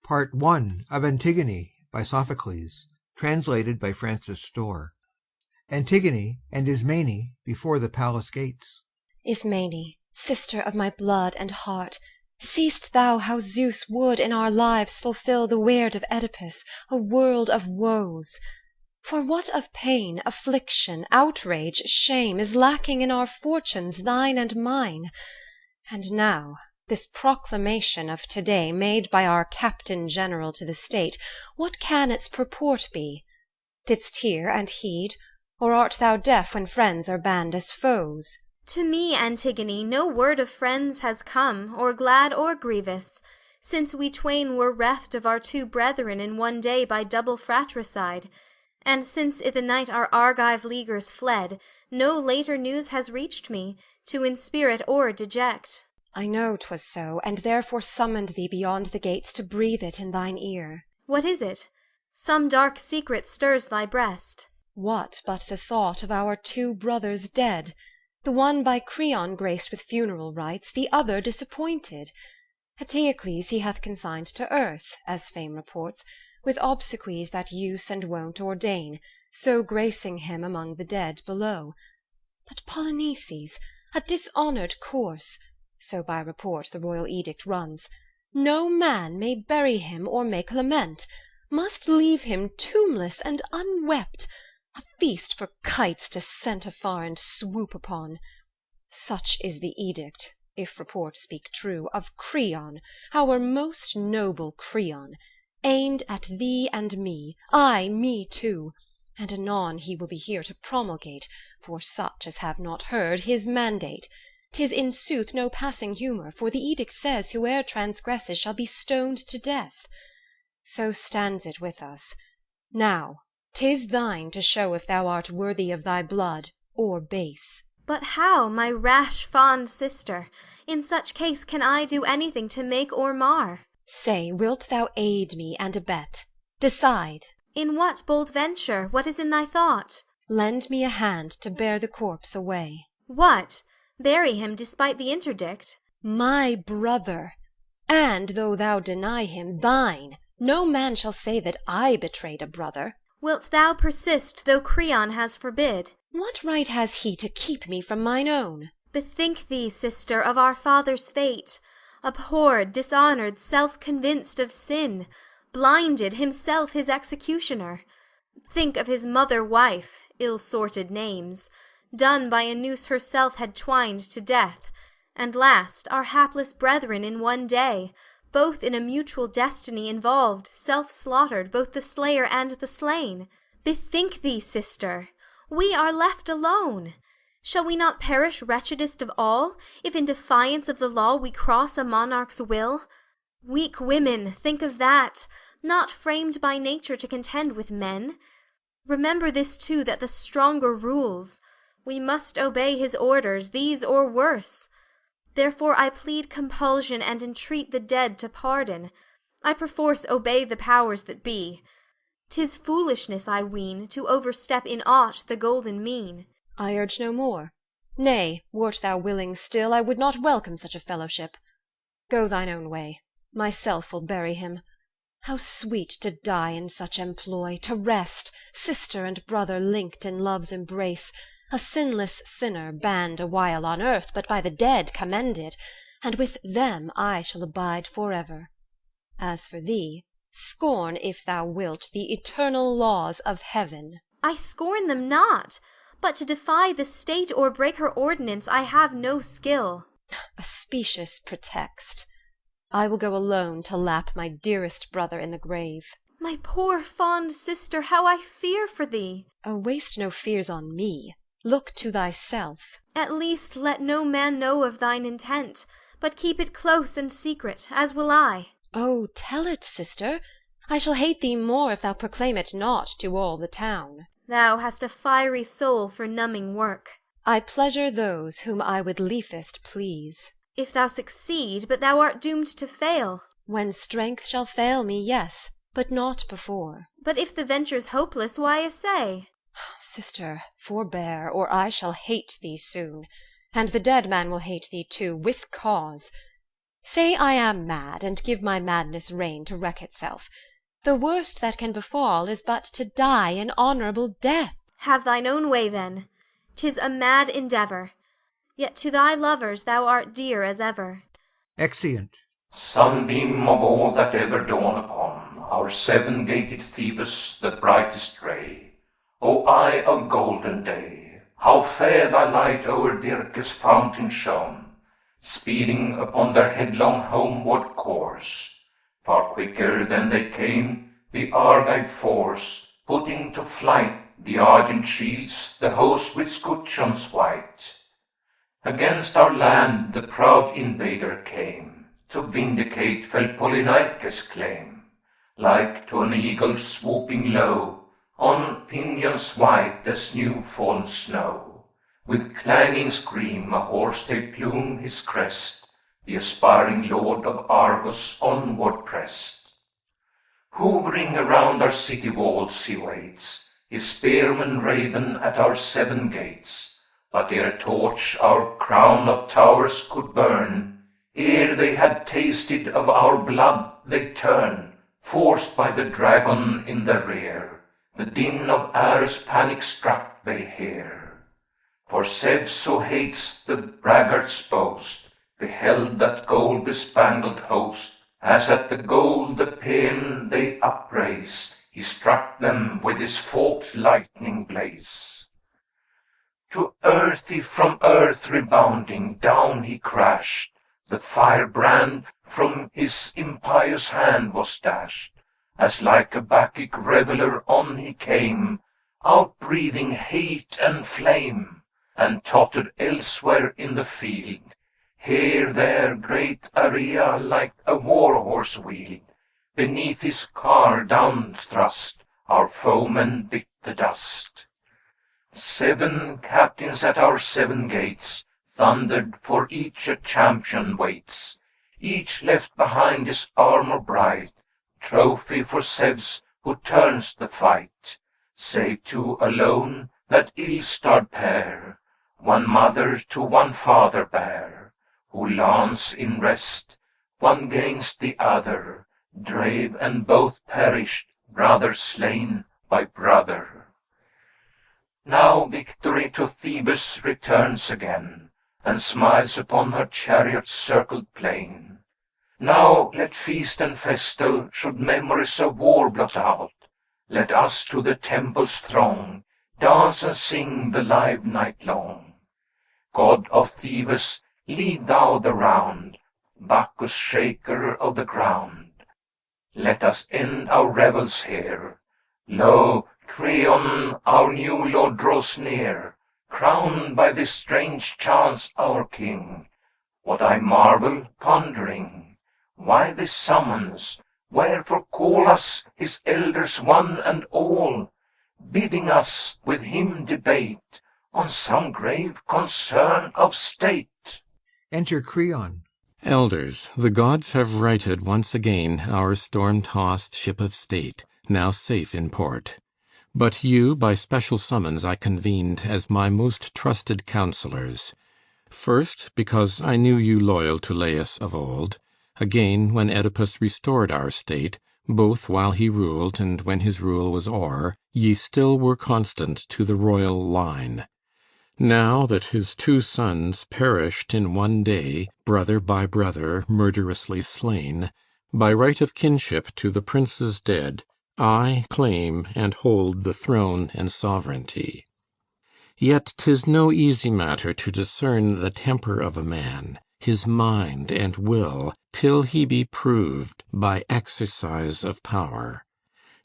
Part One of Antigone by Sophocles, translated by Francis Storr. Antigone and Ismene before the palace gates. Ismene, sister of my blood and heart, seest thou how Zeus would in our lives fulfill the weird of Oedipus, a world of woes? For what of pain, affliction, outrage, shame is lacking in our fortunes, thine and mine? And now this proclamation of to-day, made by our Captain General to the state, what can its purport be? Didst hear and heed, or art thou deaf when friends are banned as foes? To me, Antigone, no word of friends has come, or glad or grievous, since we twain were reft of our two brethren in one day by double fratricide, and since I' the night our Argive leaguers fled, no later news has reached me, to inspirit or deject. I know 'twas so, and therefore summoned thee beyond the gates to breathe it in thine ear. What is it? Some dark secret stirs thy breast. What but the thought of our two brothers dead, the one by Creon graced with funeral rites, the other disappointed? Eteocles he hath consigned to earth, as fame reports, with obsequies that use and wont ordain, so gracing him among the dead below. But Polynices, a dishonoured corse, so by report the royal edict runs, no man may bury him or make lament, must leave him tombless and unwept, a feast for kites to scent afar and swoop upon. Such is the edict, if report speak true, of Creon, our most noble Creon, aimed at thee and me, ay, me too, and anon he will be here to promulgate, for such as have not heard, his mandate. 'Tis in sooth no passing humour, for the edict says whoe'er transgresses shall be stoned to death. So stands it with us. Now 'tis thine to show if thou art worthy of thy blood or base. But how, my rash fond sister? In such case can I do anything to make or mar? Say, wilt thou aid me and abet? Decide. In what bold venture? What is in thy thought? Lend me a hand to bear the corpse away. What? Bury him despite the interdict? My brother, and though thou deny him, thine. No man shall say that I betrayed a brother. Wilt thou persist, though Creon has forbid? What right has he to keep me from mine own? Bethink thee, sister, of our father's fate, abhorred, dishonoured, self-convinced of sin, blinded, himself his executioner. Think of his mother-wife, ill-sorted names, done by a noose herself had twined to death, and last, our hapless brethren in one day, both in a mutual destiny involved, self-slaughtered, both the slayer and the slain. Bethink thee, sister, we are left alone. Shall we not perish wretchedest of all, if in defiance of the law we cross a monarch's will? Weak women, think of that, not framed by nature to contend with men. Remember this too, that the stronger rules. We must obey his orders, these or worse. Therefore I plead compulsion and entreat the dead to pardon. I perforce obey the powers that be. 'Tis foolishness, I ween, to overstep in aught the golden mean. I urge no more. Nay, wert thou willing still, I would not welcome such a fellowship. Go thine own way. Myself will bury him. How sweet to die in such employ, to rest, sister and brother linked in love's embrace, a sinless sinner, banned awhile on earth, but by the dead commended, and with them I shall abide forever. As for thee, scorn, if thou wilt, the eternal laws of heaven. I scorn them not, but to defy the state or break her ordinance I have no skill. A specious pretext. I will go alone to lap my dearest brother in the grave. My poor fond sister, how I fear for thee! Oh, waste no fears on me. Look to thyself. At least let no man know of thine intent, but keep it close and secret, as will I. Oh, tell it, sister. I shall hate thee more if thou proclaim it not to all the town. Thou hast a fiery soul for numbing work. I pleasure those whom I would liefest please. If thou succeed, but thou art doomed to fail. When strength shall fail me, yes, but not before. But if the venture's hopeless, why essay? Sister, forbear, or I shall hate thee soon, and the dead man will hate thee too, with cause. Say I am mad, and give my madness rein to wreak itself. The worst that can befall is but to die an honourable death. Have thine own way then. 'Tis a mad endeavour, yet to thy lovers thou art dear as ever. Exeunt. Sunbeam of all that ever dawn upon our seven-gated Thebes, the brightest ray. O eye of golden day, how fair thy light o'er Dirce's fountain shone, speeding upon their headlong homeward course. Far quicker than they came, the Argive force, putting to flight the argent shields, the host with scutcheons white. Against our land the proud invader came, to vindicate fell Polynices' claim. Like to an eagle swooping low, on pinions white as new-fallen snow, with clanging scream a horse-tail plume his crest, the aspiring lord of Argos onward pressed. Hovering around our city walls he waits, his spearmen raven at our seven gates. But ere torch our crown of towers could burn, ere they had tasted of our blood, they turn, forced by the dragon in their rear. The din of Ares panic-struck they hear. For Zeus, who hates the braggart's boast, beheld that gold-bespangled host. As at the goal the paean they upraise, he struck them with his forked lightning blaze. To earthy from earth rebounding down he crashed, the firebrand from his impious hand was dashed. As like a Bacchic reveller on he came, outbreathing hate and flame, and tottered elsewhere in the field. Here there great Area like a war-horse wheeled, beneath his car down thrust, our foemen bit the dust. 7 captains at our 7 gates thundered, for each a champion waits. Each left behind his armor bright, trophy for Zeus who turns the fight. Save 2 alone, that ill-starred pair, one mother to one father bare, who lance in rest, one gainst the other, drave and both perished, brother slain by brother. Now victory to Thebes returns again, and smiles upon her chariot-circled plain. Now let feast and festal, should memories of war blot out. Let us to the temples throng, dance and sing the live night long. God of Thebes, lead thou the round, Bacchus, shaker of the ground. Let us end our revels here. Lo, Creon, our new lord, draws near, crowned by this strange chance our king. What I marvel, pondering, why this summons? Wherefore call us his elders one and all, bidding us with him debate on some grave concern of state? Enter Creon. Elders, the gods have righted once again our storm-tossed ship of state, now safe in port. But you, by special summons, I convened as my most trusted counselors. First, because I knew you loyal to Laius of old. Again, when Oedipus restored our state, both while he ruled and when his rule was o'er, ye still were constant to the royal line. Now that his 2 sons perished in one day, brother by brother murderously slain, by right of kinship to the princes dead, I claim and hold the throne and sovereignty. Yet 'tis no easy matter to discern the temper of a man, his mind and will, till he be proved by exercise of power.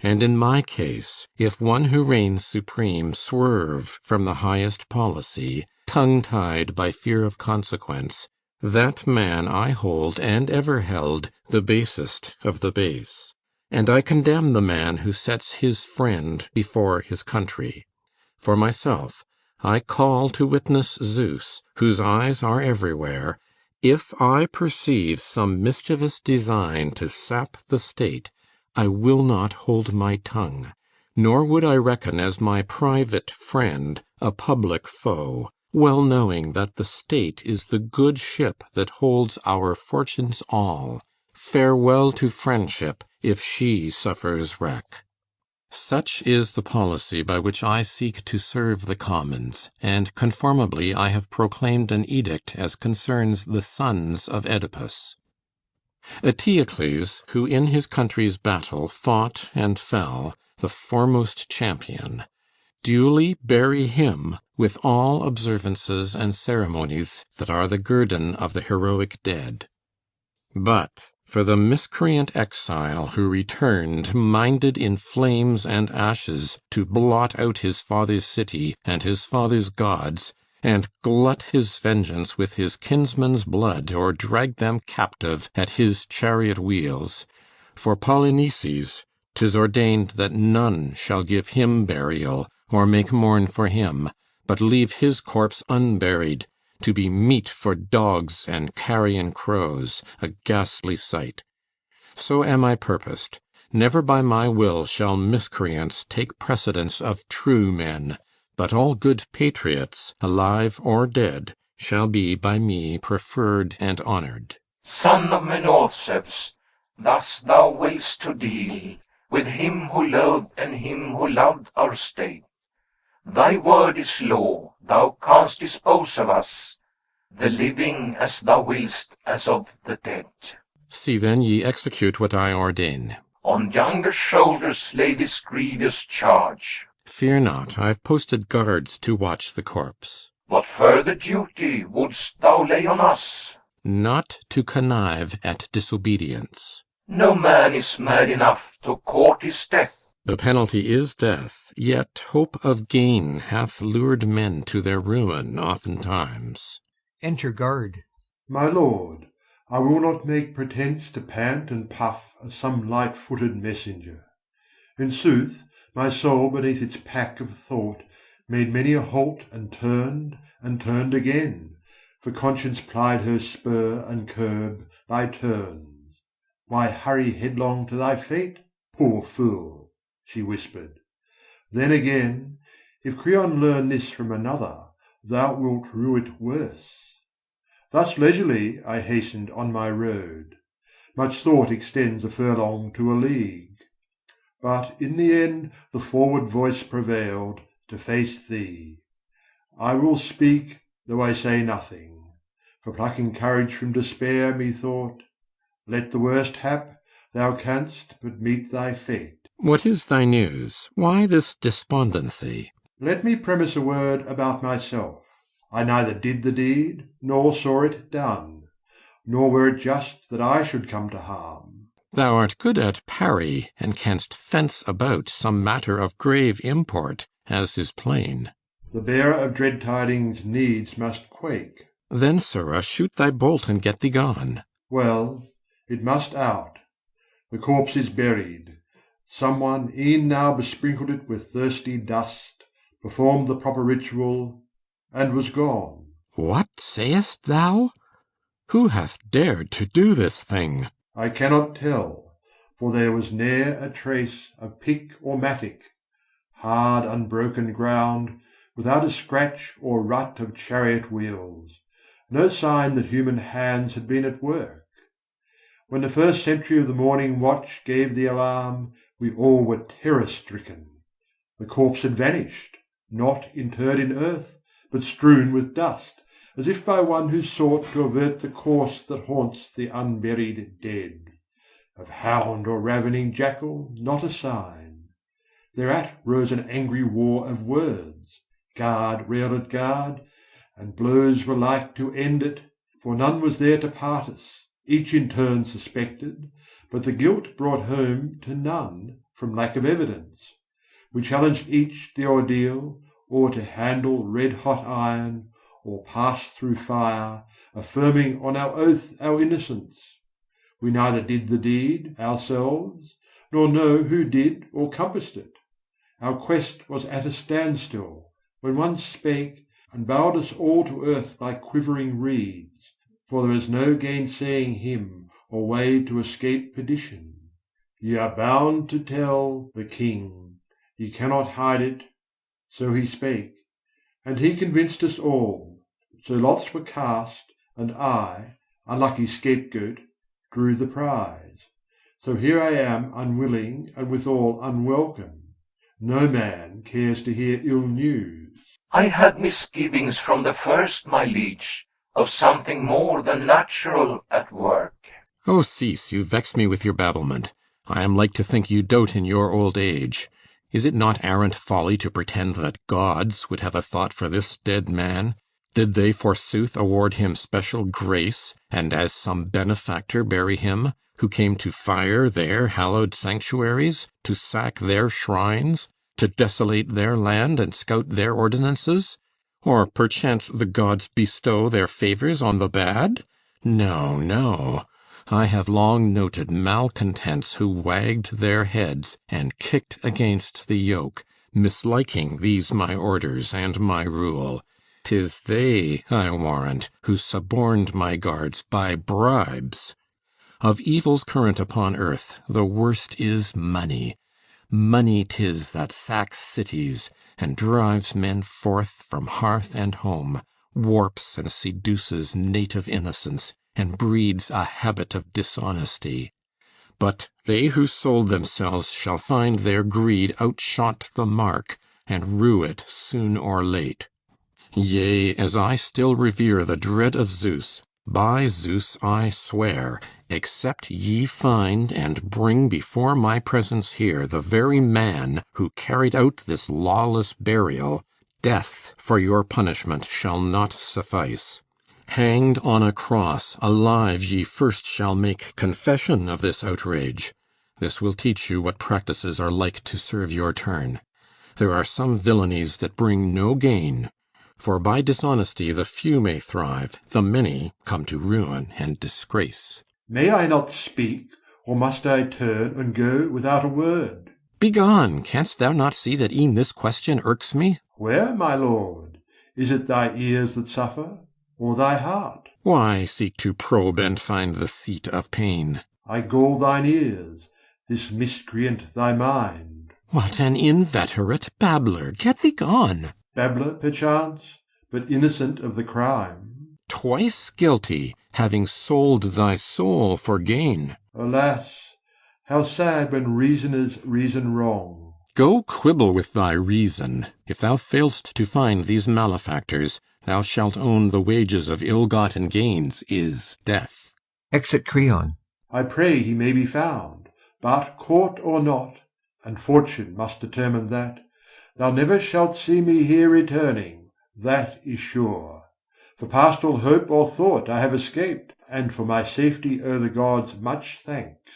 And in my case, if one who reigns supreme swerve from the highest policy, tongue-tied by fear of consequence, that man I hold and ever held the basest of the base. And I condemn the man who sets his friend before his country. For myself, I call to witness Zeus, whose eyes are everywhere, if I perceive some mischievous design to sap the state, I will not hold my tongue, nor would I reckon as my private friend a public foe, well knowing that the state is the good ship that holds our fortunes all. Farewell to friendship, if she suffers wreck. Such is the policy by which I seek to serve the commons, and conformably I have proclaimed an edict as concerns the sons of Oedipus. Eteocles, who in his country's battle fought and fell, the foremost champion, duly bury him with all observances and ceremonies that are the guerdon of the heroic dead. But for the miscreant exile who returned minded in flames and ashes to blot out his father's city and his father's gods, and glut his vengeance with his kinsmen's blood, or drag them captive at his chariot wheels, for Polynices 'tis ordained that none shall give him burial, or make mourn for him, but leave his corpse unburied, to be meat for dogs and carrion crows, a ghastly sight. So am I purposed. Never by my will shall miscreants take precedence of true men, but all good patriots, alive or dead, shall be by me preferred and honored. Son of Menauceus, thus thou willst to deal with him who loathed and him who loved our state. Thy word is law, thou canst dispose of us, the living as thou willst, as of the dead. See then ye execute what I ordain. On younger shoulders lay this grievous charge. Fear not, I've posted guards to watch the corpse. What further duty wouldst thou lay on us? Not to connive at disobedience. No man is mad enough to court his death. The penalty is death, yet hope of gain hath lured men to their ruin oftentimes. Enter guard. My lord, I will not make pretence to pant and puff as some light-footed messenger. In sooth, my soul beneath its pack of thought made many a halt and turned again, for conscience plied her spur and curb by turns. Why hurry headlong to thy fate, poor fool? She whispered. Then again, if Creon learn this from another, thou wilt rue it worse. Thus leisurely I hastened on my road. Much thought extends a furlong to a league. But in the end the forward voice prevailed to face thee. I will speak, though I say nothing. For plucking courage from despair, methought, let the worst hap, thou canst but meet thy fate. What is thy news? Why this despondency? Let me premise a word about myself. I neither did the deed, nor saw it done, nor were it just that I should come to harm. Thou art good at parry, and canst fence about some matter of grave import, as is plain. The bearer of dread tidings needs must quake. Then, sirrah, shoot thy bolt and get thee gone. Well, it must out. The corpse is buried. Someone e'en now besprinkled it with thirsty dust, performed the proper ritual, and was gone. What sayest thou? Who hath dared to do this thing? I cannot tell, for there was ne'er a trace of pick or mattock, hard unbroken ground, without a scratch or rut of chariot wheels, no sign that human hands had been at work. When the first sentry of the morning watch gave the alarm, we all were terror-stricken. The corpse had vanished, not interred in earth, but strewn with dust, as if by one who sought to avert the course that haunts the unburied dead. Of hound or ravening jackal, not a sign. Thereat rose an angry war of words. Guard railed at guard, and blows were like to end it, for none was there to part us, each in turn suspected, but the guilt brought home to none from lack of evidence. We challenged each the ordeal, or to handle red-hot iron, or pass through fire, affirming on our oath our innocence. We neither did the deed ourselves, nor know who did or compassed it. Our quest was at a standstill, when one spake, and bowed us all to earth like quivering reeds, for there is no gainsaying him, or way to escape perdition. Ye are bound to tell the king, ye cannot hide it. So he spake, And he convinced us all. So lots were cast, and I, unlucky scapegoat, drew the prize. So here I am unwilling and withal unwelcome. No man cares to hear ill news. I had misgivings from the first, my liege, of something more than natural at work. Oh, cease, you vex me with your babblement. I am like to think you dote in your old age. Is it not arrant folly to pretend that gods would have a thought for this dead man? Did they forsooth award him special grace, and as some benefactor bury him, who came to fire their hallowed sanctuaries, to sack their shrines, to desolate their land and scout their ordinances? Or perchance the gods bestow their favours on the bad? No, no. I have long noted malcontents who wagged their heads and kicked against the yoke, misliking these my orders and my rule. 'Tis they, I warrant, who suborned my guards by bribes. Of evils current upon earth, the worst is money. Money 'tis that sacks cities, and drives men forth from hearth and home, warps and seduces native innocence, and breeds a habit of dishonesty. But they who sold themselves shall find their greed outshot the mark, and rue it soon or late. Yea, as I still revere the dread of Zeus, by Zeus I swear, except ye find and bring before my presence here the very man who carried out this lawless burial, death for your punishment shall not suffice. Hanged on a cross, alive ye first shall make confession of this outrage. This will teach you what practices are like to serve your turn. There are some villainies that bring no gain, for by dishonesty the few may thrive, the many come to ruin and disgrace. May I not speak, or must I turn and go without a word? Begone! Canst thou not see that e'en this question irks me? Where, my lord? Is it thy ears that suffer, or thy heart? Why seek to probe and find the seat of pain? I gall thine ears, this miscreant thy mind. What an inveterate babbler! Get thee gone! Babbler, perchance, but innocent of the crime. Twice guilty, having sold thy soul for gain. Alas, how sad when reasoners reason wrong. Go quibble with thy reason. If thou fail'st to find these malefactors, thou shalt own the wages of ill-gotten gains is death. Exit Creon. I pray he may be found, but caught or not, and fortune must determine that, thou never shalt see me here returning, that is sure. For past all hope or thought I have escaped, and for my safety owe the gods much thanks.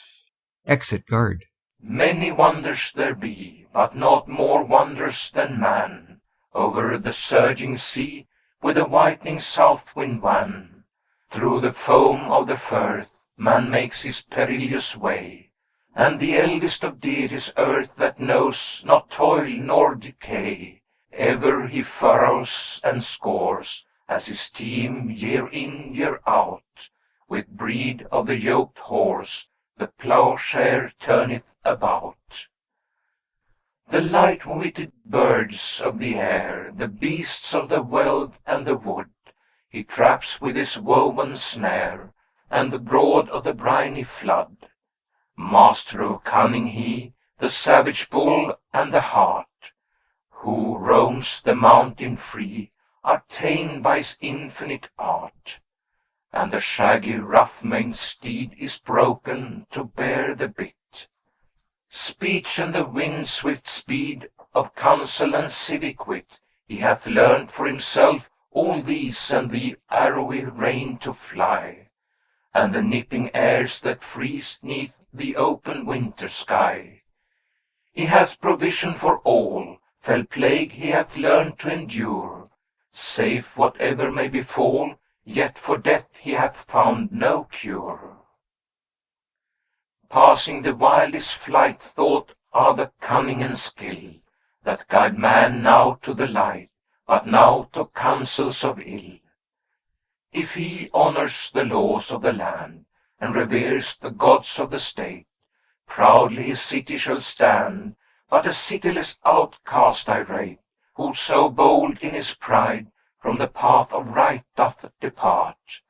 Exit Guard. Many wonders there be, but not more wondrous than man. Over the surging sea, with the whitening south wind wan, through the foam of the firth, man makes his perilous way. And the eldest of deities earth that knows not toil nor decay, ever he furrows and scores, as his team year in year out, with breed of the yoked horse, the plowshare turneth about. The light-witted birds of the air, the beasts of the veld and the wood, he traps with his woven snare, and the broad of the briny flood. Master of cunning he, the savage bull and the hart, who roams the mountain free, are ta'en by his infinite art. And the shaggy rough-maned steed is broken to bear the bit. Speech and the wind-swift speed of counsel and civic wit, he hath learned for himself all these and the arrowy rein to fly, and the nipping airs that freeze 'neath the open winter sky. He hath provision for all, fell plague he hath learned to endure, safe whatever may befall, yet for death he hath found no cure. Passing the wildest flight thought are the cunning and skill, that guide man now to the light, but now to counsels of ill. If he honors the laws of the land, and reveres the gods of the state, proudly his city shall stand, but a cityless outcast I rate, Whoso bold in his pride from the path of right doth depart.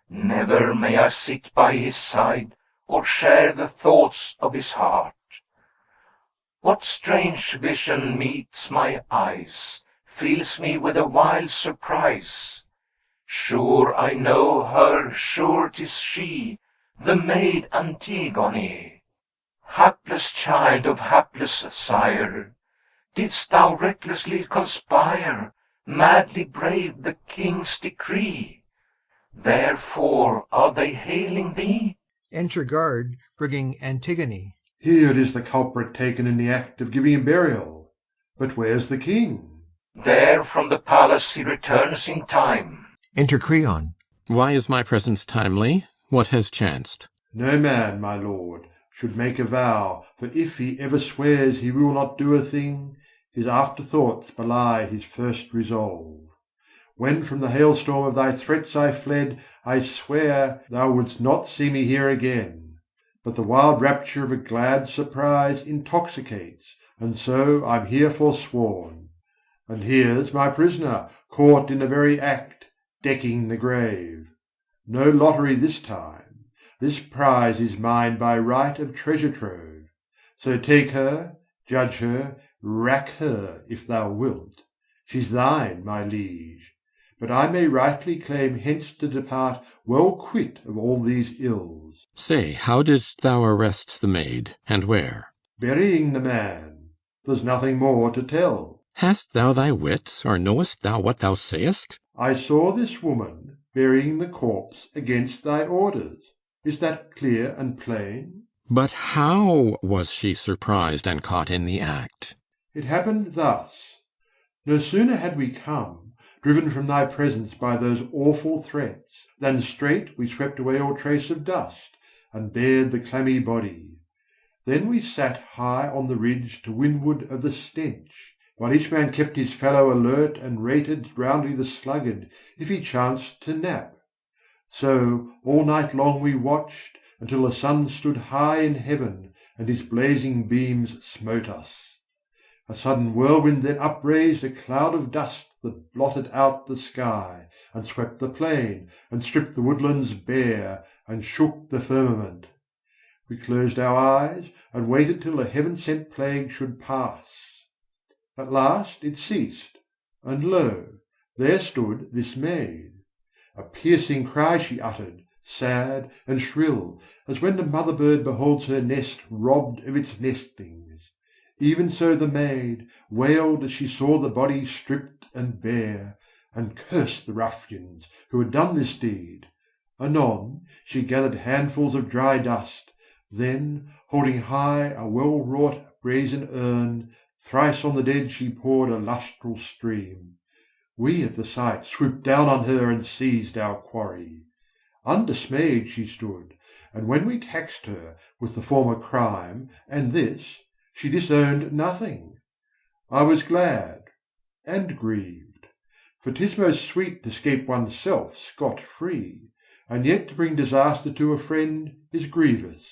Never may I sit by his side, or share the thoughts of his heart. What strange vision meets my eyes, fills me with a wild surprise. Sure I know her, sure 'tis she, the maid Antigone. Hapless child of hapless sire, didst thou recklessly conspire, madly brave the king's decree? Therefore are they hailing thee? Enter guard, bringing Antigone. Here is the culprit taken in the act of giving him burial. But where's the king? There from the palace he returns in time. Enter Creon. Why is my presence timely? What has chanced? No man, my lord, should make a vow, for if he ever swears he will not do a thing, his afterthoughts belie his first resolve. When from the hailstorm of thy threats I fled, I swear thou wouldst not see me here again. But the wild rapture of a glad surprise intoxicates, and so I'm here forsworn. And here's my prisoner, caught in the very act, decking the grave. No lottery this time. This prize is mine by right of treasure trove. So take her, judge her, rack her, if thou wilt. She's thine, my liege. But I may rightly claim hence to depart well quit of all these ills. Say, how didst thou arrest the maid, and where? Burying the man. There's nothing more to tell. Hast thou thy wits, or knowest thou what thou sayest? I saw this woman burying the corpse against thy orders. Is that clear and plain? But how was she surprised and caught in the act? It happened thus. No sooner had we come, driven from thy presence by those awful threats, than straight we swept away all trace of dust, and bared the clammy body. Then we sat high on the ridge to windward of the stench, while each man kept his fellow alert and rated roundly the sluggard, if he chanced to nap. So all night long we watched, until the sun stood high in heaven, and his blazing beams smote us. A sudden whirlwind then upraised a cloud of dust that blotted out the sky, and swept the plain, and stripped the woodlands bare, and shook the firmament. We closed our eyes, and waited till the heaven-sent plague should pass. At last it ceased, and lo, there stood this maid. A piercing cry she uttered, sad and shrill, as when the mother bird beholds her nest robbed of its nestlings. Even so the maid wailed as she saw the body stripped and bare, and cursed the ruffians who had done this deed. Anon she gathered handfuls of dry dust, then, holding high a well-wrought brazen urn, thrice on the dead she poured a lustral stream. We at the sight swooped down on her and seized our quarry. Undismayed she stood, and when we taxed her with the former crime and this, she disowned nothing. I was glad and grieved, for 'tis most sweet to 'scape one's self scot-free, and yet to bring disaster to a friend is grievous.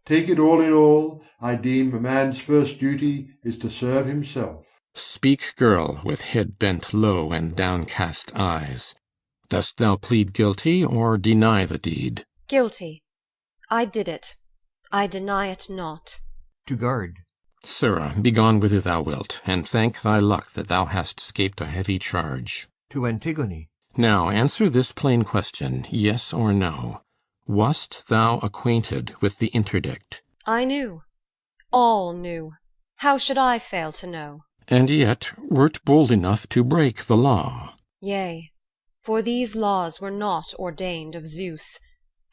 Take it all in all, I deem a man's first duty is to serve himself. Speak, girl, with head bent low and downcast eyes. Dost thou plead guilty, or deny the deed? Guilty. I did it. I deny it not. To guard. Sirrah, begone whither thou wilt, and thank thy luck that thou hast scaped a heavy charge. To Antigone. Now answer this plain question, yes or no. Wast thou acquainted with the interdict? I knew. All knew. How should I fail to know? And yet wert bold enough to break the law. Yea, for these laws were not ordained of Zeus,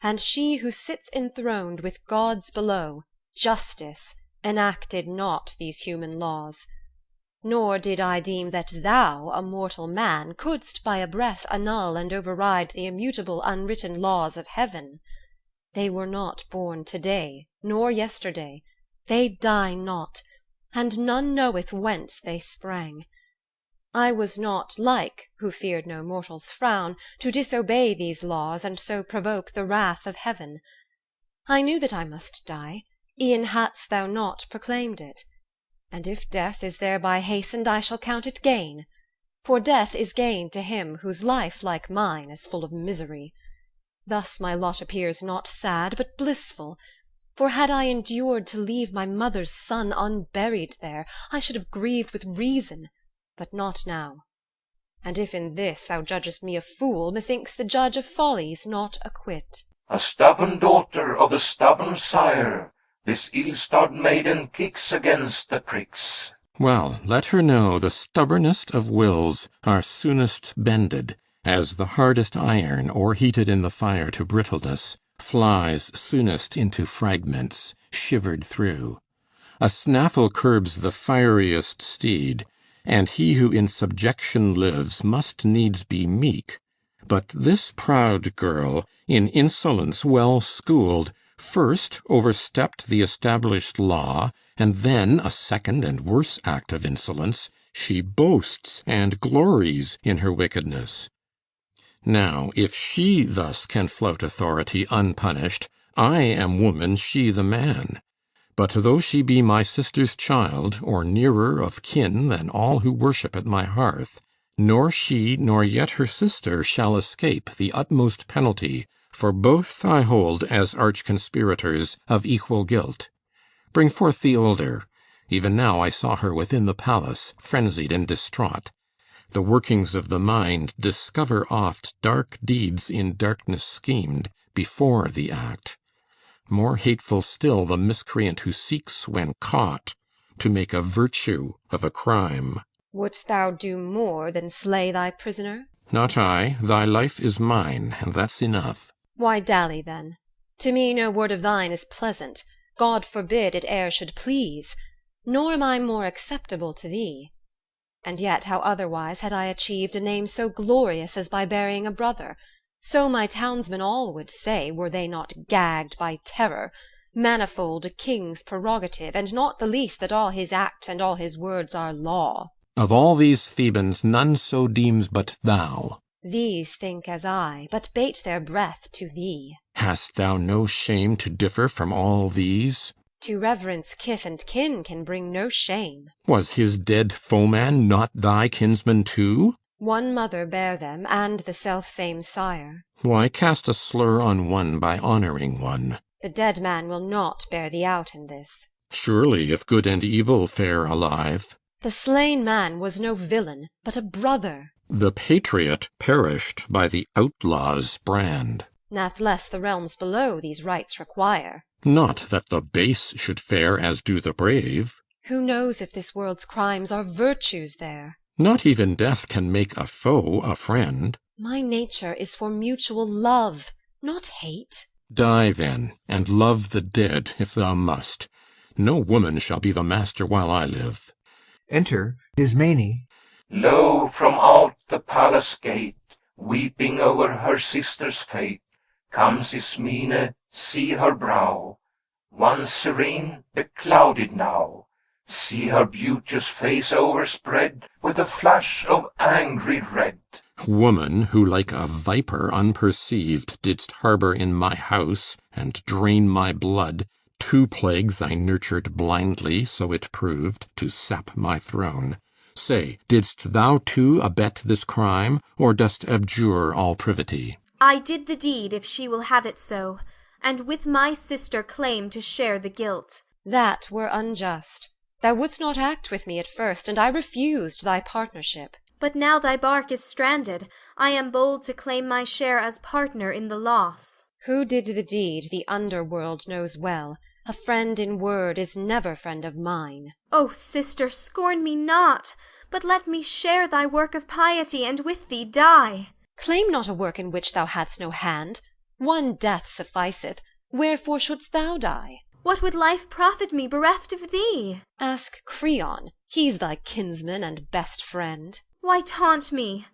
and she who sits enthroned with gods below, Justice, enacted not these human laws. Nor did I deem that thou, a mortal man, couldst by a breath annul and override the immutable unwritten laws of heaven. They were not born to-day, nor yesterday. They die not, and none knoweth whence they sprang. I was not like, who feared no mortal's frown, to disobey these laws and so provoke the wrath of heaven. I knew that I must die, e'en hadst thou not proclaimed it. And if death is thereby hastened, I shall count it gain. For death is gain to him whose life, like mine, is full of misery. Thus my lot appears not sad, but blissful. For had I endured to leave my mother's son unburied there, I should have grieved with reason, but not now. And if in this thou judgest me a fool, methinks the judge of follies not acquit. A stubborn daughter of a stubborn sire, this ill-starred maiden kicks against the pricks. Well, let her know the stubbornest of wills are soonest bended, as the hardest iron, o'erheated in the fire to brittleness, flies soonest into fragments, shivered through. A snaffle curbs the fieriest steed, and he who in subjection lives must needs be meek. But this proud girl, in insolence well schooled, first overstepped the established law, and then, a second and worse act of insolence, she boasts and glories in her wickedness. Now, if she thus can flout authority unpunished, I am woman, she the man. But though she be my sister's child, or nearer of kin than all who worship at my hearth, nor she nor yet her sister shall escape the utmost penalty, for both I hold as arch-conspirators of equal guilt. Bring forth the older. Even now I saw her within the palace, frenzied and distraught. The workings of the mind discover oft dark deeds in darkness schemed, before the act. More hateful still the miscreant who seeks, when caught, to make a virtue of a crime. Wouldst thou do more than slay thy prisoner? Not I. Thy life is mine, and that's enough. Why dally then? To me no word of thine is pleasant. God forbid it e'er should please. Nor am I more acceptable to thee. And yet how otherwise had I achieved a name so glorious as by burying a brother? So my townsmen all would say, were they not gagged by terror. Manifold a king's prerogative, and not the least that all his acts and all his words are law. Of all these Thebans none so deems but thou. These think as I, but bate their breath to thee. Hast thou no shame to differ from all these? To reverence kith and kin can bring no shame. Was his dead foeman not thy kinsman too? One mother bare them, and the selfsame sire. Why cast a slur on one by honouring one? The dead man will not bear thee out in this. Surely, if good and evil fare alive. The slain man was no villain, but a brother. The patriot perished by the outlaw's brand. Nathless the realms below these rites require. Not that the base should fare as do the brave. Who knows if this world's crimes are virtues there? Not even death can make a foe a friend. My nature is for mutual love, not hate. Die then, and love the dead, if thou must. No woman shall be the master while I live. Enter Ismene. Lo, from out the palace gate, weeping over her sister's fate, comes Ismene, see her brow, once serene, beclouded now. See her beauteous face overspread with a flash of angry red. Woman, who like a viper unperceived didst harbour in my house, and drain my blood, 2 plagues I nurtured blindly, so it proved, to sap my throne. Say, didst thou too abet this crime, or dost abjure all privity? I did the deed, if she will have it so, and with my sister claim to share the guilt. That were unjust. Thou wouldst not act with me at first, and I refused thy partnership. But now thy bark is stranded, I am bold to claim my share as partner in the loss. Who did the deed the underworld knows well. A friend in word is never friend of mine. O sister, scorn me not, but let me share thy work of piety, and with thee die. Claim not a work in which thou hadst no hand. One death sufficeth. Wherefore shouldst thou die? What would life profit me bereft of thee? Ask Creon. He's thy kinsman and best friend. Why taunt me?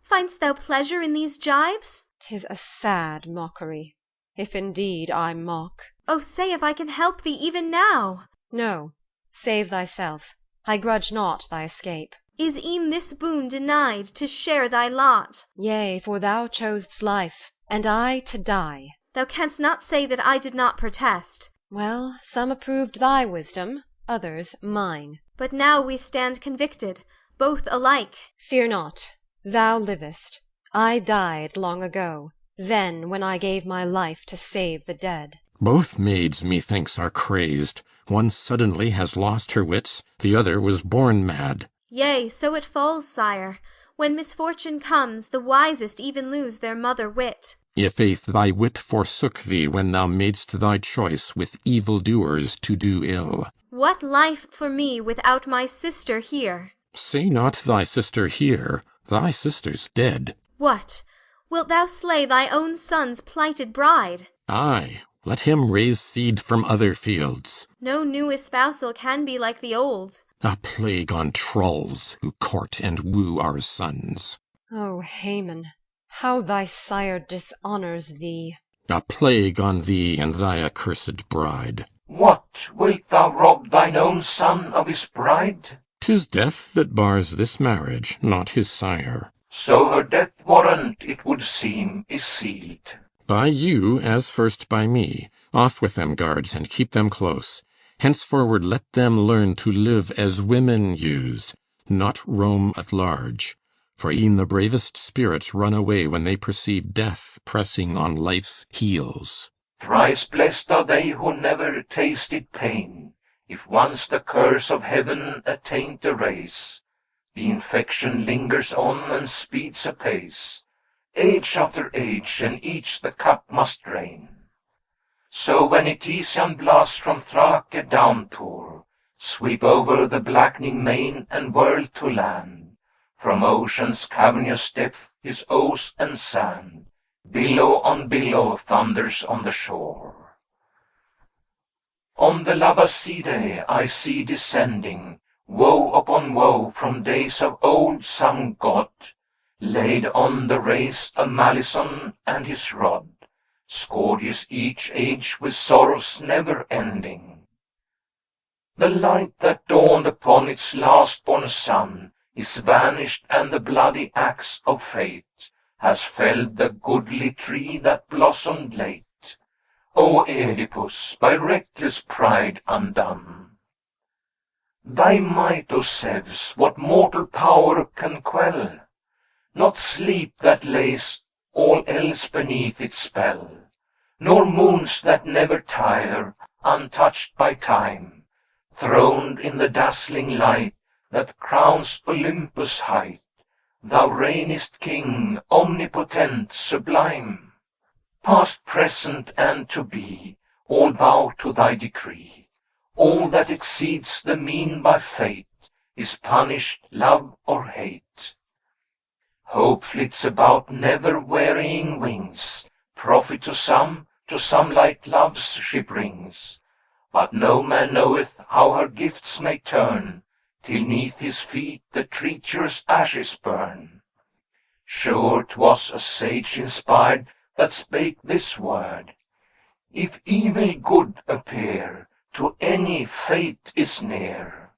Find'st thou pleasure in these gibes? 'Tis a sad mockery, if indeed I mock. Oh, say if I can help thee even now. No, save thyself. I grudge not thy escape. Is e'en this boon denied, to share thy lot? Yea, for thou chosedst life, and I to die. Thou canst not say that I did not protest. Well, some approved thy wisdom, others mine. But now we stand convicted, both alike. Fear not, thou livest. I died long ago, then when I gave my life to save the dead. Both maids, methinks, are crazed. One suddenly has lost her wits, the other was born mad. Yea, so it falls, sire. When misfortune comes, the wisest even lose their mother wit. I'faith, thy wit forsook thee when thou madest thy choice with evil doers to do ill. What life for me without my sister here? Say not thy sister here, thy sister's dead. What? Wilt thou slay thy own son's plighted bride? Ay, let him raise seed from other fields. No new espousal can be like the old. A plague on trulls who court and woo our sons. O Haman, how thy sire dishonours thee. A plague on thee and thy accursed bride. What, wilt thou rob thine own son of his bride? 'Tis death that bars this marriage, not his sire. So her death warrant, it would seem, is sealed. By you, as first by me. Off with them, guards, and keep them close. Henceforward let them learn to live as women use, not roam at large. For e'en the bravest spirits run away when they perceive death pressing on life's heels. Thrice blessed are they who never tasted pain. If once the curse of heaven attaint the race, the infection lingers on and speeds apace. Age after age, and each the cup must drain. So when Etesian blasts from Thrake downpour, sweep over the blackening main and whirl to land, from ocean's cavernous depth his oaths and sand, billow on billow thunders on the shore. On the Labdacidae I see descending, woe upon woe from days of old, some god laid on the race a malison and his rod, scourges each age with sorrows never ending. The light that dawned upon its last-born son is vanished, and the bloody axe of fate has felled the goodly tree that blossomed late. O Oedipus, by reckless pride undone! Thy might, O Zeus, what mortal power can quell? Not sleep that lays all else beneath its spell, nor moons that never tire, untouched by time, throned in the dazzling light that crowns Olympus' height. Thou reignest king, omnipotent, sublime. Past, present, and to be, all bow to thy decree. All that exceeds the mean by fate is punished, love or hate. Hope flits about never wearying wings, profit to some light loves she brings. But no man knoweth how her gifts may turn, till 'neath his feet the treacherous ashes burn. Sure 'twas a sage inspired that spake this word: if evil good appear, to any fate is near,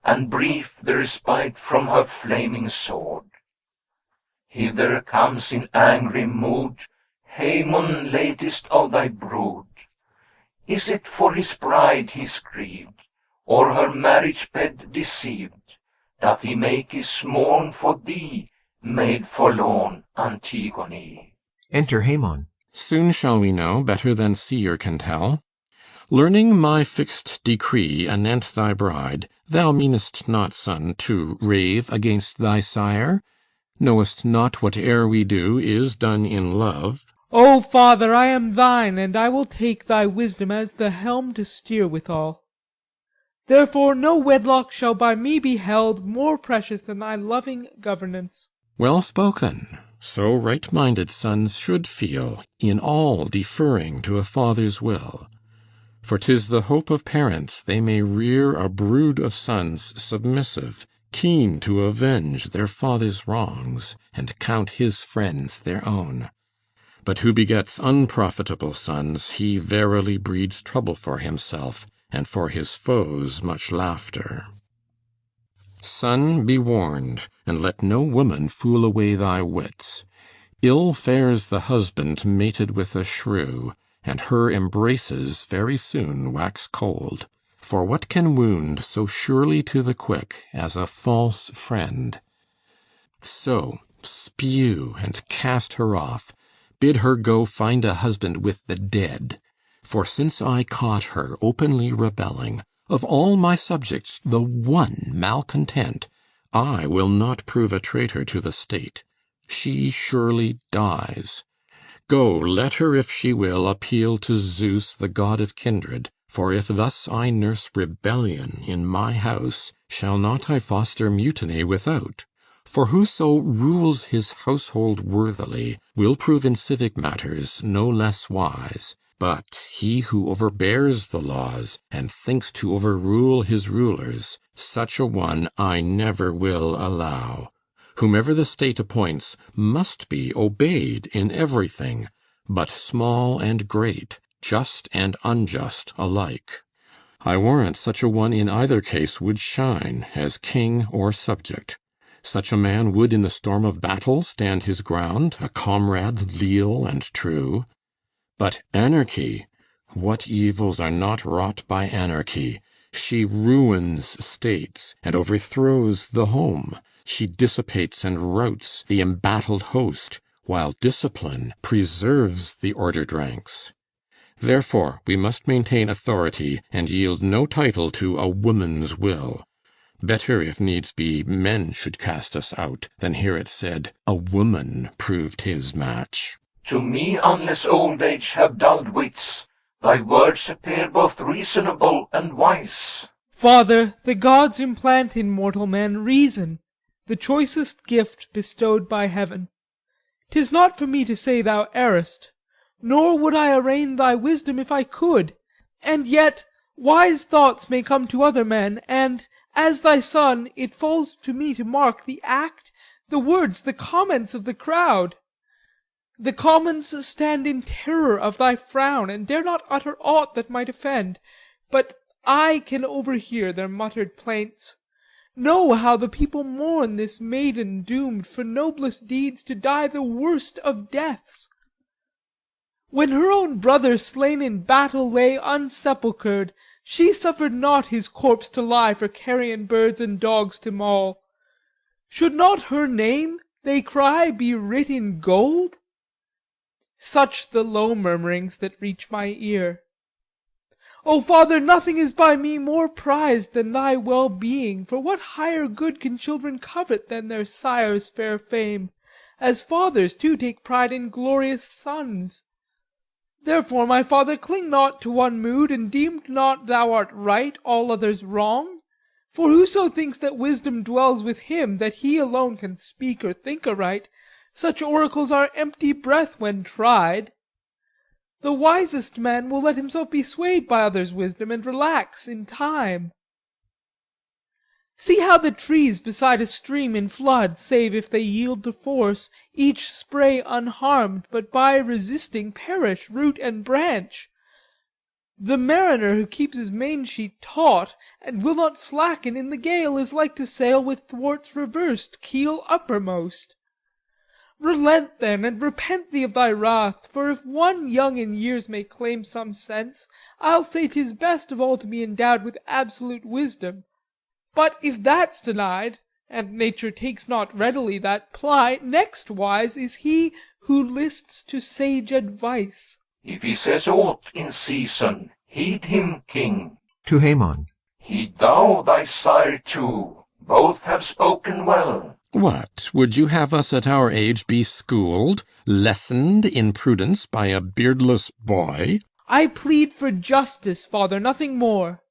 and brief the respite from her flaming sword. Hither comes in angry mood Haemon, latest of thy brood. Is it for his bride he's grieved, or her marriage bed deceived? Doth he make his mourn for thee, maid forlorn Antigone? Enter Haemon. Soon shall we know, better than seer can tell. Learning my fixed decree anent thy bride, thou meanest not, son, to rave against thy sire? Knowest not whate'er we do is done in love? O father, I am thine, and I will take thy wisdom as the helm to steer withal. Therefore no wedlock shall by me be held more precious than thy loving governance. Well spoken. So right-minded sons should feel, in all deferring to a father's will. For 'tis the hope of parents they may rear a brood of sons submissive, keen to avenge their father's wrongs, and count his friends their own. But who begets unprofitable sons, he verily breeds trouble for himself, and for his foes much laughter. Son, be warned, and let no woman fool away thy wits. Ill fares the husband mated with a shrew, and her embraces very soon wax cold. For what can wound so surely to the quick as a false friend? So spew and cast her off. Bid her go find a husband with the dead. For since I caught her openly rebelling, of all my subjects the one malcontent, I will not prove a traitor to the state. She surely dies. Go, let her, if she will, appeal to Zeus, the god of kindred. For if thus I nurse rebellion in my house, shall not I foster mutiny without? For whoso rules his household worthily will prove in civic matters no less wise. But he who overbears the laws and thinks to overrule his rulers, such a one I never will allow. Whomever the state appoints must be obeyed in everything, but small and great, just and unjust alike. I warrant such a one in either case would shine, as king or subject. Such a man would in the storm of battle stand his ground, a comrade leal and true. But anarchy, what evils are not wrought by anarchy? She ruins states, and overthrows the home. She dissipates and routs the embattled host, while discipline preserves the ordered ranks. Therefore we must maintain authority, and yield no title to a woman's will. Better, if needs be, men should cast us out, than hear it said, a woman proved his match. To me, unless old age have dulled wits, thy words appear both reasonable and wise. Father, the gods implant in mortal men reason, the choicest gift bestowed by heaven. 'Tis not for me to say thou errest, nor would I arraign thy wisdom if I could. And yet wise thoughts may come to other men, and, as thy son, it falls to me to mark the act, the words, the comments of the crowd. The commons stand in terror of thy frown, and dare not utter aught that might offend, but I can overhear their muttered plaints. Know how the people mourn this maiden doomed for noblest deeds to die the worst of deaths. When her own brother slain in battle lay unsepulchred, she suffered not his corpse to lie for carrion birds and dogs to maul. Should not her name, they cry, be writ in gold? Such the low murmurings that reach my ear. O father, nothing is by me more prized than thy well-being, for what higher good can children covet than their sire's fair fame, as fathers too take pride in glorious sons? Therefore, my father, cling not to one mood, and deem not thou art right, all others wrong. For whoso thinks that wisdom dwells with him, that he alone can speak or think aright, such oracles are empty breath when tried. The wisest man will let himself be swayed by others' wisdom, and relax in time. See how the trees beside a stream in flood, save if they yield to force, each spray unharmed, but by resisting perish, root and branch. The mariner who keeps his main-sheet taut, and will not slacken in the gale, is like to sail with thwarts reversed, keel uppermost. Relent then, and repent thee of thy wrath, for if one young in years may claim some sense, I'll say 'tis best of all to be endowed with absolute wisdom. But if that's denied, and nature takes not readily that ply, next wise is he who lists to sage advice. If he says aught in season, heed him, king. To Haemon. Heed thou thy sire too. Both have spoken well. What, would you have us at our age be schooled, lessoned in prudence by a beardless boy? I plead for justice, father, nothing more.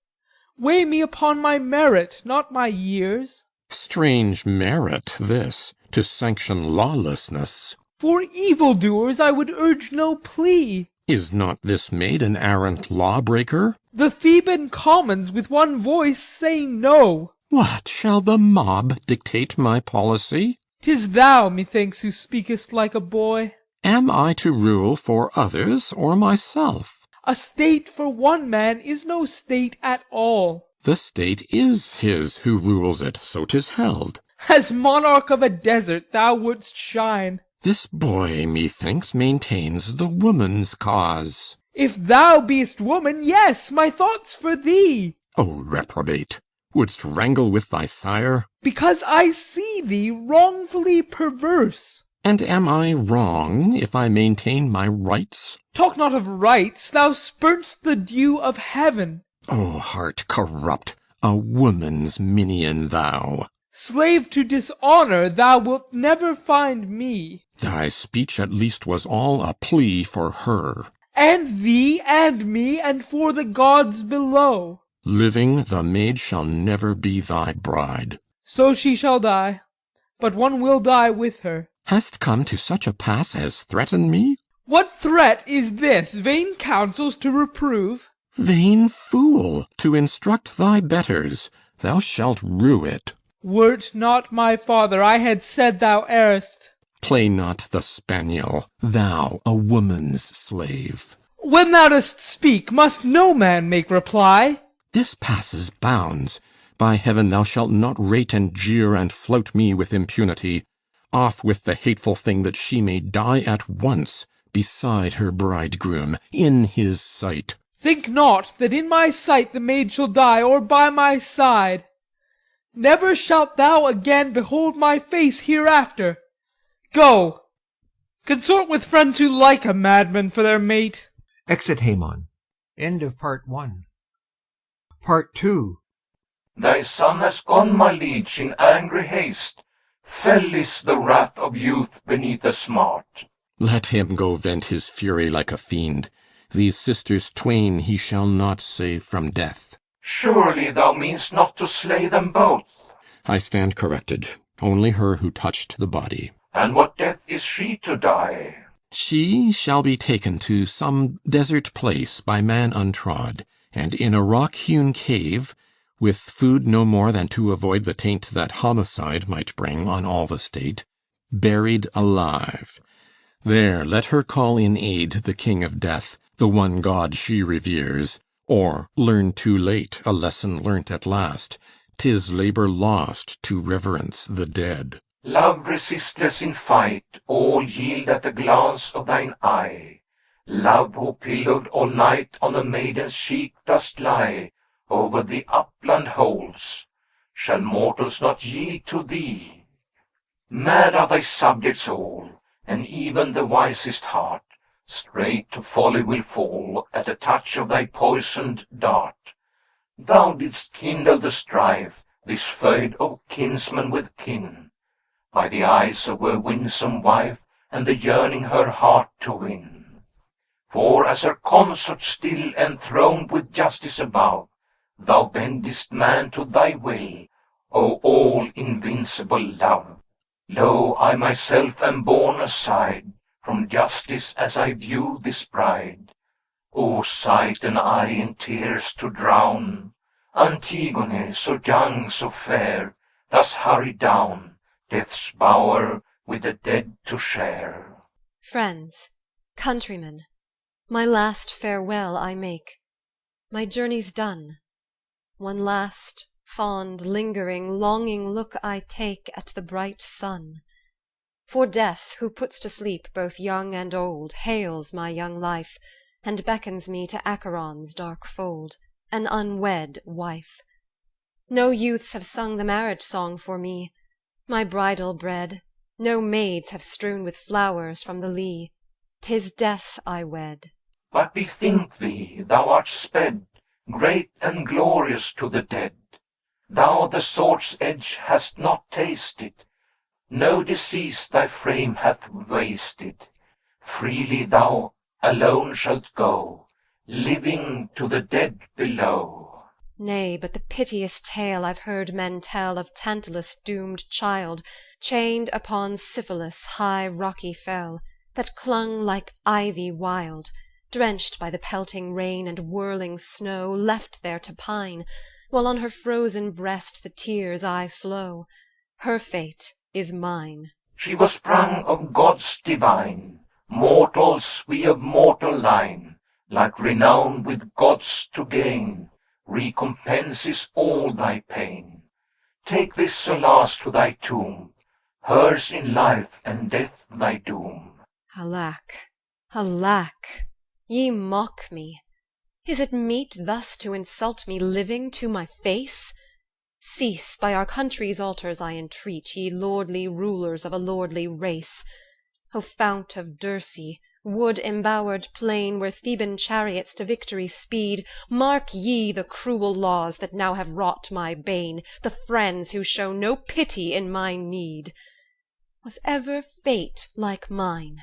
Weigh me upon my merit, not my years. Strange merit this, to sanction lawlessness. For evildoers I would urge no plea. Is not this maid an arrant lawbreaker? The Theban commons with one voice say no. What, shall the mob dictate my policy? 'Tis thou, methinks, who speakest like a boy. Am I to rule for others or myself? A state for one man is no state at all. The state is his who rules it, so 'tis held. As monarch of a desert thou wouldst shine. This boy, methinks, maintains the woman's cause. If thou be'st woman, yes, my thought's for thee. O reprobate! Wouldst wrangle with thy sire? Because I see thee wrongfully perverse. And am I wrong if I maintain my rights? Talk not of rights, thou spurn'st the due of heaven. O heart corrupt, a woman's minion thou! Slave to dishonour, thou wilt never find me. Thy speech at least was all a plea for her. And thee, and me, and for the gods below. Living, the maid shall never be thy bride. So she shall die, but one will die with her. Hast come to such a pass as threaten me? What threat is this? Vain counsels to reprove? Vain fool, to instruct thy betters. Thou shalt rue it. Wert not my father, I had said thou errest. Play not the spaniel, thou a woman's slave. When thou dost speak, must no man make reply? This passes bounds. By heaven, thou shalt not rate and jeer and flout me with impunity. Off with the hateful thing, that she may die at once beside her bridegroom, in his sight. Think not that in my sight the maid shall die, or by my side. Never shalt thou again behold my face hereafter. Go, consort with friends who like a madman for their mate. Exit Haemon. End of Part 1. Part 2. Thy son has gone, my liege, in angry haste. Fell is the wrath of youth beneath the smart. Let him go vent his fury like a fiend. These sisters twain he shall not save from death. Surely thou meanst not to slay them both. I stand corrected. Only her who touched the body. And what death is she to die? She shall be taken to some desert place by man untrod, and in a rock-hewn cave, with food no more than to avoid the taint that homicide might bring on all the state, buried alive. There let her call in aid the king of death, the one God she reveres, or learn too late a lesson learnt at last. 'Tis labour lost to reverence the dead. Love resistless in fight, all yield at a glance of thine eye. Love, who pillowed all night on a maiden's cheek dost lie, over the upland holds, shall mortals not yield to thee? Mad are thy subjects all, and even the wisest heart straight to folly will fall at a touch of thy poisoned dart. Thou didst kindle the strife, this feud of kinsman with kin, by the eyes of her winsome wife, and the yearning her heart to win. For as her consort still enthroned with justice above, thou bendest man to thy will, O all invincible love. Lo, I myself am borne aside from justice as I view this bride. O sight and eye in tears to drown, Antigone, so young, so fair, thus hurried down death's bower with the dead to share. Friends, countrymen, my last farewell I make. My journey's done. One last, fond, lingering, longing look I take at the bright sun. For death, who puts to sleep both young and old, hails my young life, and beckons me to Acheron's dark fold, an unwed wife. No youths have sung the marriage song for me, my bridal bred, no maids have strewn with flowers from the lea. 'Tis death I wed. But bethink thee, thou art sped, great and glorious to the dead. Thou the sword's edge hast not tasted, no disease thy frame hath wasted. Freely thou alone shalt go, living to the dead below. Nay, but the piteous tale I've heard men tell of Tantalus' doomed child, chained upon Syphilis' high rocky fell, that clung like ivy wild, drenched by the pelting rain and whirling snow, left there to pine, while on her frozen breast the tears aye flow. Her fate is mine. She was sprung of gods divine, mortals we of mortal line, like renown with gods to gain, recompenses all thy pain. Take this solace to thy tomb, hers in life and death thy doom. Alack, alack, ye mock me. Is it meet thus to insult me living to my face? Cease, by our country's altars I entreat, ye lordly rulers of a lordly race. O fount of Dursey, wood-embowered plain, where Theban chariots to victory speed, mark ye the cruel laws that now have wrought my bane, the friends who show no pity in my need. Was ever fate like mine?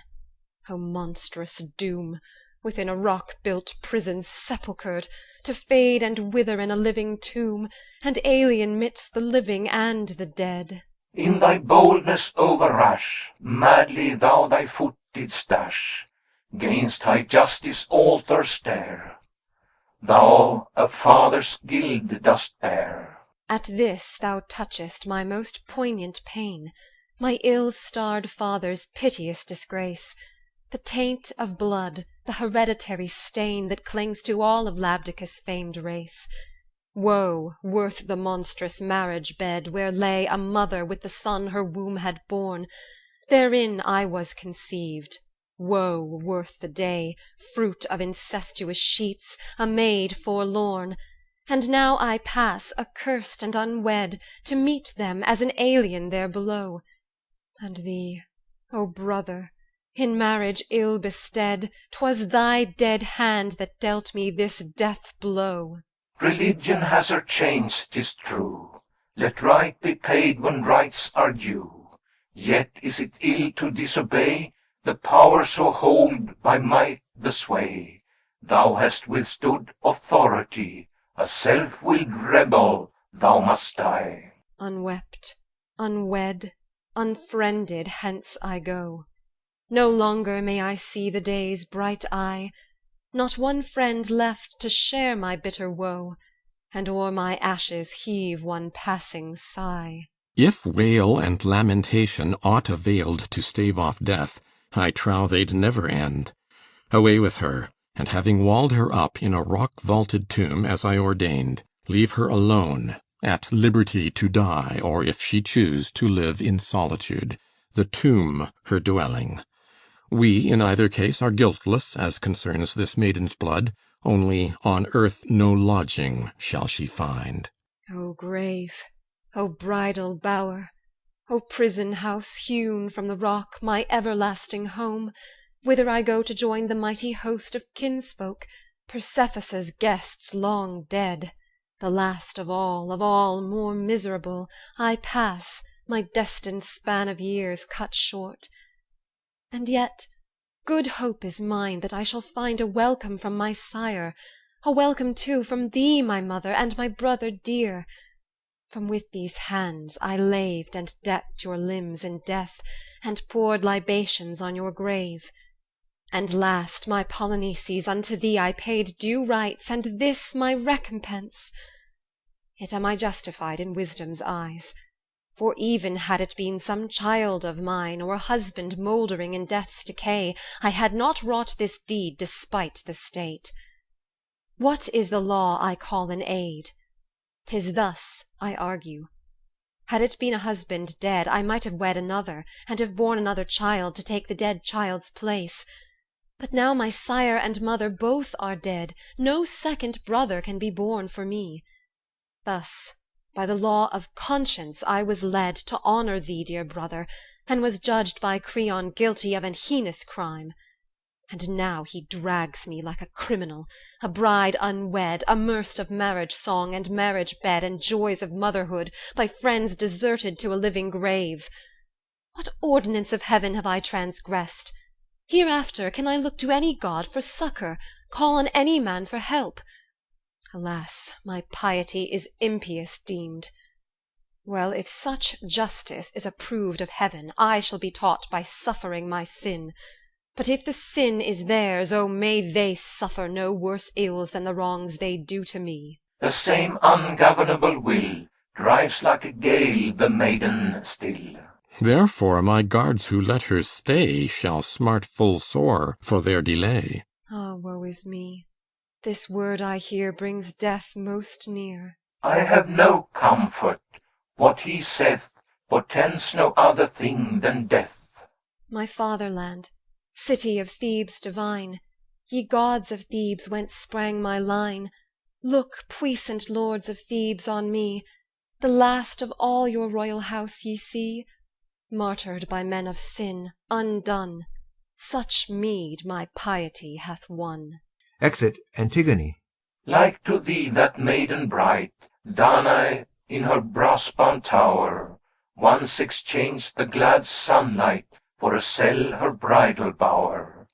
O monstrous doom, within a rock-built prison sepulchred, to fade and wither in a living tomb, and alien midst the living and the dead. In thy boldness overrash, madly thou thy foot didst dash, 'gainst high justice altars dare. Thou a father's guilt dost bear. At this thou touchest my most poignant pain, my ill-starred father's piteous disgrace, the taint of blood, the hereditary stain that clings to all of Labdacus' famed race. Woe worth the monstrous marriage bed where lay a mother with the son her womb had borne. Therein I was conceived. Woe worth the day, fruit of incestuous sheets, a maid forlorn. And now I pass, accursed and unwed, to meet them as an alien there below. And thee, O brother, in marriage ill bestead, 'twas thy dead hand that dealt me this death blow. Religion has her chains, 'tis true. Let right be paid when rights are due. Yet is it ill to disobey the powers who hold by might the sway. Thou hast withstood authority, a self-willed rebel, thou must die. Unwept, unwed, unfriended, hence I go. No longer may I see the day's bright eye, not one friend left to share my bitter woe, and o'er my ashes heave one passing sigh. If wail and lamentation aught availed to stave off death, I trow they'd never end. Away with her, and having walled her up in a rock-vaulted tomb, as I ordained, leave her alone, at liberty to die, or if she choose, to live in solitude, the tomb her dwelling. We, in either case, are guiltless as concerns this maiden's blood, only on earth no lodging shall she find. O grave, O bridal bower, O prison house hewn from the rock, my everlasting home, whither I go to join the mighty host of kinsfolk, Persephassa's guests long dead, the last of all more miserable, I pass, my destined span of years cut short. And yet good hope is mine that I shall find a welcome from my sire, a welcome too from thee, my mother, and my brother dear. From with these hands I laved and decked your limbs in death, and poured libations on your grave. And last, my Polyneices, unto thee I paid due rites, and this my recompense. Yet am I justified in wisdom's eyes. For even had it been some child of mine, or husband mouldering in death's decay, I had not wrought this deed despite the state. What is the law I call an aid? 'Tis thus, I argue. Had it been a husband dead, I might have wed another, and have borne another child to take the dead child's place. But now my sire and mother both are dead, no second brother can be born for me. Thus, by the law of conscience I was led to honour thee, dear brother, and was judged by Creon guilty of an heinous crime. And now he drags me like a criminal, a bride unwed, amerced of marriage song and marriage bed and joys of motherhood, by friends deserted to a living grave. What ordinance of heaven have I transgressed? Hereafter can I look to any god for succour, call on any man for help? Alas, my piety is impious deemed. Well, if such justice is approved of heaven, I shall be taught by suffering my sin. But if the sin is theirs, oh, may they suffer no worse ills than the wrongs they do to me. The same ungovernable will drives like a gale the maiden still. Therefore my guards who let her stay shall smart full sore for their delay. Ah, woe is me! This word I hear brings death most near. I have no comfort. What he saith portends no other thing than death. My fatherland, city of Thebes divine, Ye gods of Thebes, whence sprang my line, look, puissant lords of Thebes, on me, the last of all your royal house ye see, martyred by men of sin, undone. Such meed my piety hath won. Exit Antigone. Like to thee that maiden bright, Danae, in her brass-bound tower, once exchanged the glad sunlight for a cell her bridal bower.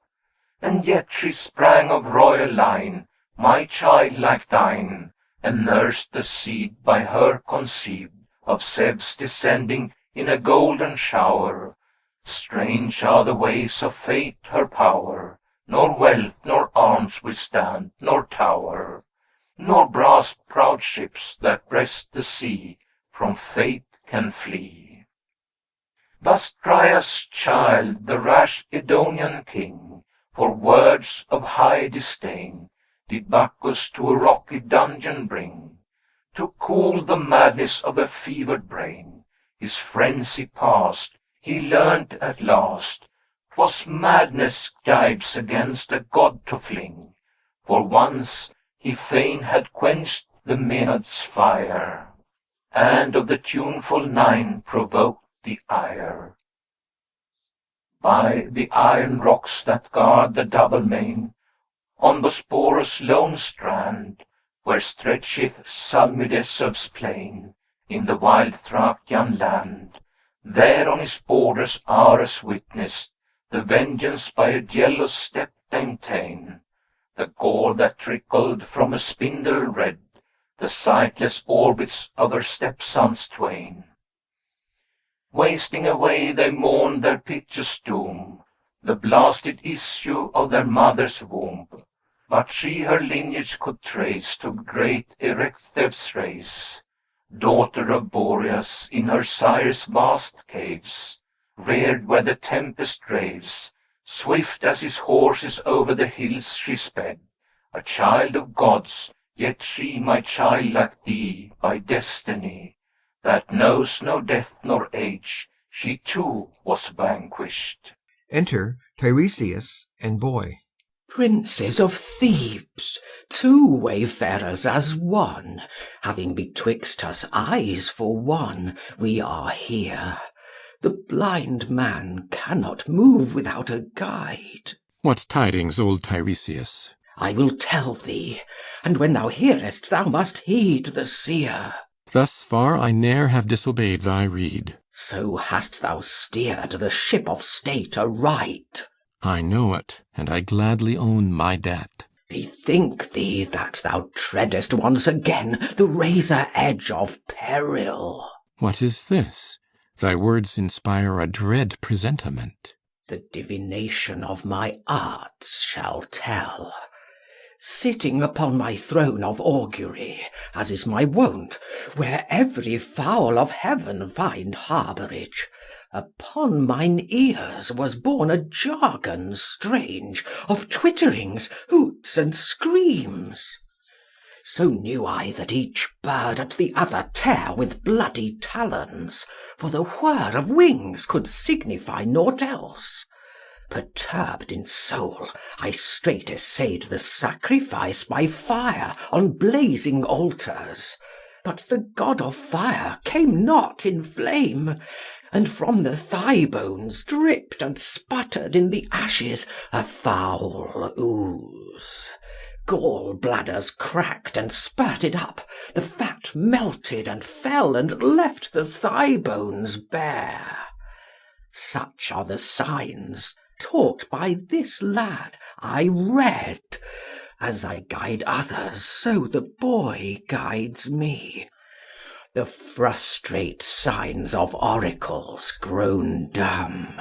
And yet she sprang of royal line, my child like thine, and nursed the seed by her conceived, of Zeus descending in a golden shower. Strange are the ways of fate, her power, nor wealth nor arms withstand, nor tower, nor brass-prowed ships that breast the sea from fate can flee. Thus Dryas' child, the rash Edonian king, for words of high disdain, did Bacchus to a rocky dungeon bring, to cool the madness of a fevered brain. His frenzy past, he learned at last 'twas madness gibes against a god to fling, for once he fain had quenched the Maenads' fire, and of the tuneful nine provoked the ire. By the iron rocks that guard the double main, on Bosporus' lone strand, where stretcheth Salmydessus' plain, in the wild Thracian land, there on his borders Ares witnessed the vengeance by a jealous step named Ta'en, the gore that trickled from a spindle red, the sightless orbits of her stepsons twain. Wasting away they mourned their piteous doom, the blasted issue of their mother's womb. But she her lineage could trace to great Erectheus' race, daughter of Boreas in her sire's vast caves, reared where the tempest raves. Swift as his horses over the hills she sped, a child of gods, yet she my child like thee by destiny, that knows no death nor age, she too was vanquished. Enter Tiresias and boy. Princes of Thebes, two wayfarers as one, having betwixt us eyes for one, we are here. The blind man cannot move without a guide. What tidings, old Tiresias? I will tell thee, and when thou hearest, thou must heed the seer. Thus far I ne'er have disobeyed thy rede. So hast thou steered the ship of state aright. I know it, and I gladly own my debt. Bethink thee that thou treadest once again the razor edge of peril. What is this? Thy words inspire a dread presentiment. The divination of my arts shall tell. Sitting upon my throne of augury, as is my wont, where every fowl of heaven find harbourage, upon mine ears was borne a jargon strange of twitterings, hoots, and screams. So knew I that each bird at the other tear with bloody talons, for the whir of wings could signify nought else. Perturbed in soul, I straight essayed the sacrifice by fire on blazing altars, but the god of fire came not in flame, and from the thigh bones dripped and sputtered in the ashes a foul ooze. Gall bladders cracked and spurted up, the fat melted and fell and left the thigh bones bare. Such are the signs, taught by this lad, I read. As I guide others, so the boy guides me. The frustrate signs of oracles grown dumb.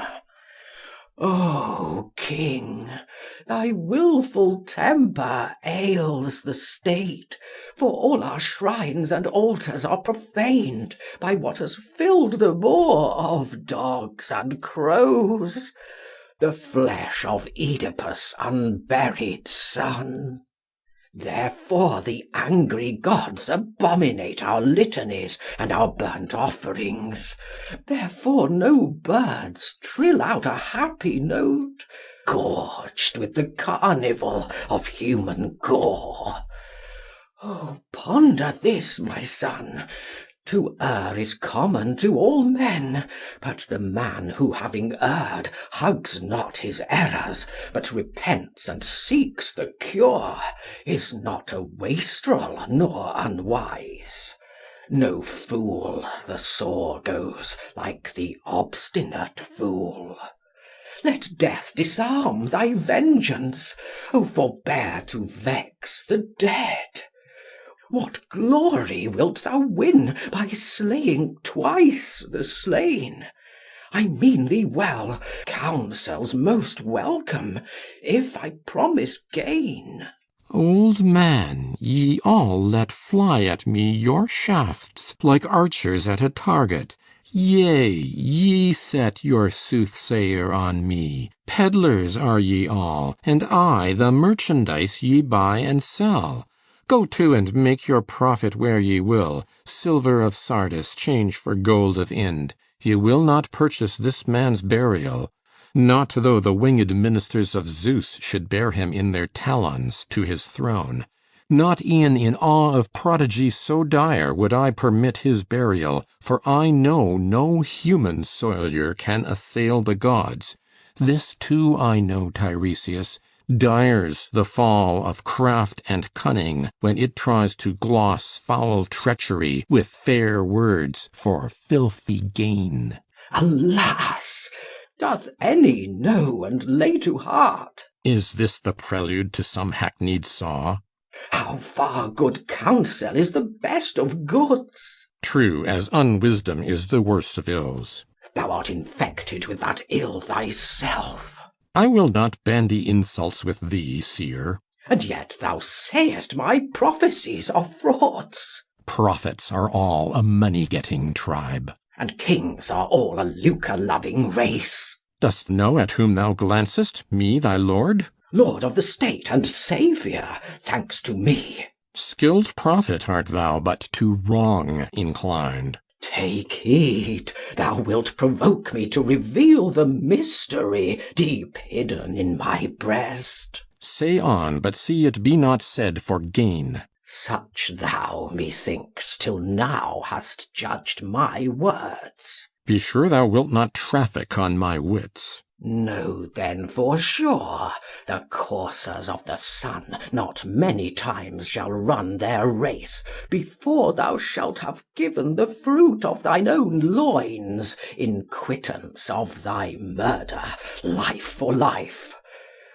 O king, thy wilful temper ails the state, for all our shrines and altars are profaned by what has filled the maw of dogs and crows, the flesh of Oedipus' unburied son. Therefore the angry gods abominate our litanies and our burnt offerings. Therefore no birds trill out a happy note, gorged with the carnival of human gore. Oh, ponder this, my son. To err is common to all men, but the man who having erred hugs not his errors, but repents and seeks the cure, is not a wastrel nor unwise. No fool the sore goes like the obstinate fool. Let death disarm thy vengeance, O forbear to vex the dead. What glory wilt thou win by slaying twice the slain? I mean thee well, counsels most welcome, if I promise gain. Old man, ye all let fly at me your shafts like archers at a target. Yea, ye set your soothsayer on me. Peddlers are ye all, and I the merchandise ye buy and sell. Go to and make your profit where ye will. Silver of Sardis change for gold of Ind. Ye will not purchase this man's burial. Not though the winged ministers of Zeus should bear him in their talons to his throne. Not e'en in awe of prodigy so dire would I permit his burial, for I know no human soilure can assail the gods. This too I know, Tiresias, dire's the fall of craft and cunning when it tries to gloss foul treachery with fair words for filthy gain. Alas! Doth any know and lay to heart? Is this the prelude to some hackneyed saw? How far good counsel is the best of goods? True, as unwisdom is the worst of ills. Thou art infected with that ill thyself. I will not bandy insults with thee, seer. And yet thou sayest my prophecies are frauds. Prophets are all a money-getting tribe. And kings are all a lucre-loving race. Dost know at whom thou glancest, me thy lord? Lord of the state and saviour, thanks to me. Skilled prophet art thou, but to wrong inclined. Take heed, thou wilt provoke me to reveal the mystery deep hidden in my breast. Say on, but see it be not said for gain. Such thou, methinks, till now hast judged my words. Be sure thou wilt not traffic on my wits. Know then for sure, the coursers of the sun not many times shall run their race before thou shalt have given the fruit of thine own loins in quittance of thy murder, life for life.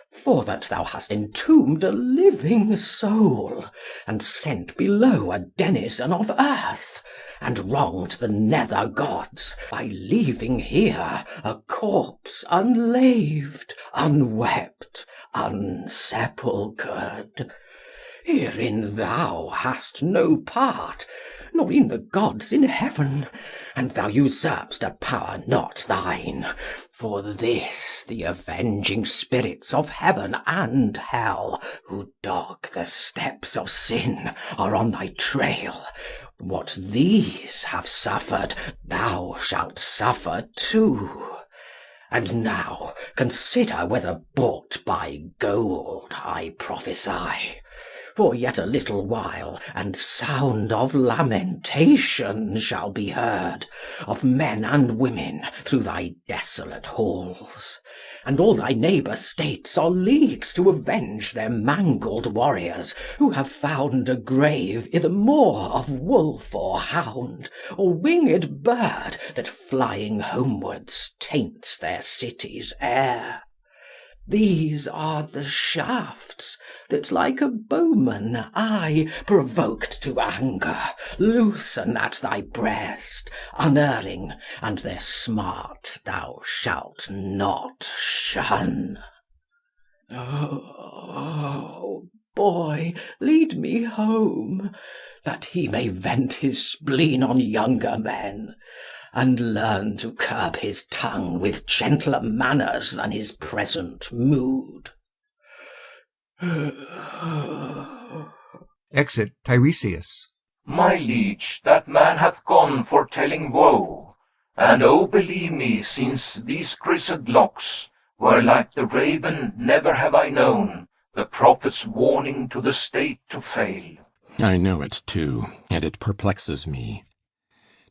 For that thou hast entombed a living soul, and sent below a denizen of earth, and wronged the nether gods by leaving here a corpse unlaved, unwept, unsepulchred. Herein thou hast no part, nor in the gods in heaven, and thou usurp'st a power not thine. For this the avenging spirits of heaven and hell, who dog the steps of sin, are on thy trail. What these have suffered, thou shalt suffer too. And now consider whether bought by gold I prophesy. For yet a little while, and sound of lamentation shall be heard, of men and women, through thy desolate halls. And all thy neighbour states are leagues to avenge their mangled warriors, who have found a grave i'th moor of wolf or hound, or winged bird, that flying homewards taints their city's air. These are the shafts that, like a bowman, I, provoked to anger, loosen at thy breast, unerring, and their smart thou shalt not shun. Oh, boy, lead me home, that he may vent his spleen on younger men, and learn to curb his tongue with gentler manners than his present mood. Exit Tiresias. My liege, that man hath gone foretelling woe, and oh, believe me, since these grizzled locks were like the raven, never have I known the prophet's warning to the state to fail. I know it too, and it perplexes me.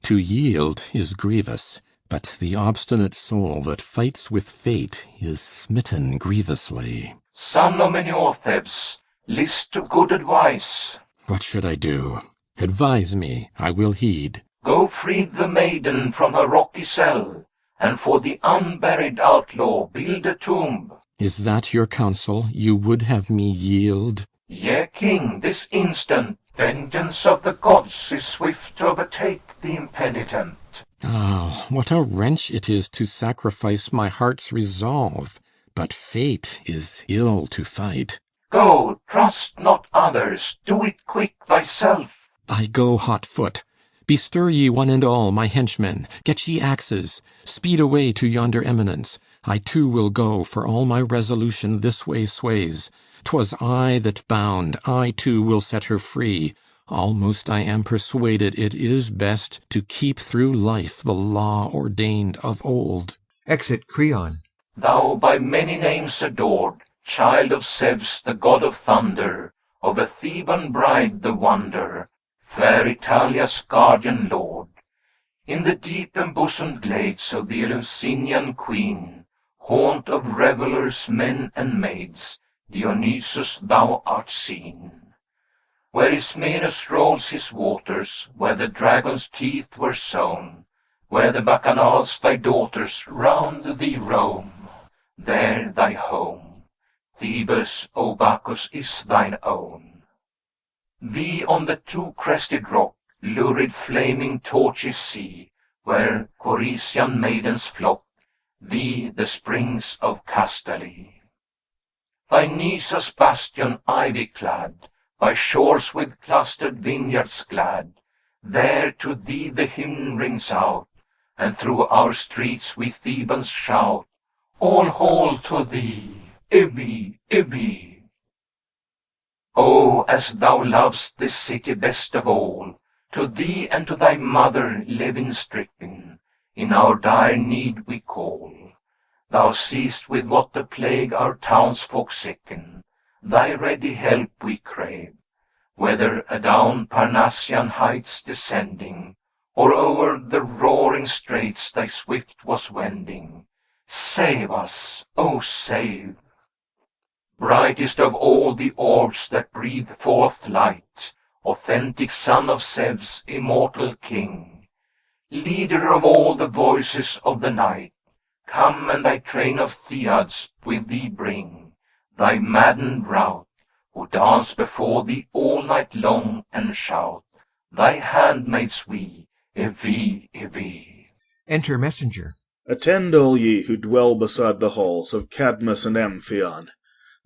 To yield is grievous, but the obstinate soul that fights with fate is smitten grievously. Son of Meniothebs, list to good advice. What should I do? Advise me, I will heed. Go free the maiden from her rocky cell, and for the unburied outlaw build a tomb. Is that your counsel? You would have me yield? Yea, king, this instant. Vengeance of the gods is swift to overtake the impenitent. Ah, what a wrench it is to sacrifice my heart's resolve. But fate is ill to fight. Go, trust not others, do it quick thyself. I go hot foot. Bestir ye one and all, my henchmen, get ye axes, speed away to yonder eminence. I too will go, for all my resolution this way sways. 'Twas I that bound, I too will set her free. Almost I am persuaded it is best to keep through life the law ordained of old. Exit Creon. Thou by many names adored, child of Zeus, the god of thunder, of a Theban bride the wonder, fair Italia's guardian lord. In the deep embosomed glades of the Eleusinian queen, haunt of revellers, men and maids, Dionysus thou art seen. Where Ismenus rolls his waters, where the dragon's teeth were sown, where the bacchanals thy daughters round thee roam, there thy home, Thebes, O Bacchus, is thine own. Thee on the two-crested rock, lurid flaming torches see, where Corisian maidens flock, thee the springs of Castaly. By Nisa's bastion ivy-clad, by shores with clustered vineyards glad, there to thee the hymn rings out, and through our streets we Thebans shout, all haul to thee, Ibi, Ibi. Oh, as thou lovest this city best of all, to thee and to thy mother levin-stricken, in our dire need we call. Thou seest with what the plague our townsfolk sicken, thy ready help we crave, whether adown Parnassian heights descending, or o'er the roaring straits thy swift was wending. Save us, O save! Brightest of all the orbs that breathe forth light, authentic son of Zeus, immortal king, leader of all the voices of the night, come and thy train of Thyiads with thee bring, thy maddened rout, who dance before thee all night long and shout, thy handmaids we, Evi, Evi. Enter Messenger. Attend all ye who dwell beside the halls of Cadmus and Amphion.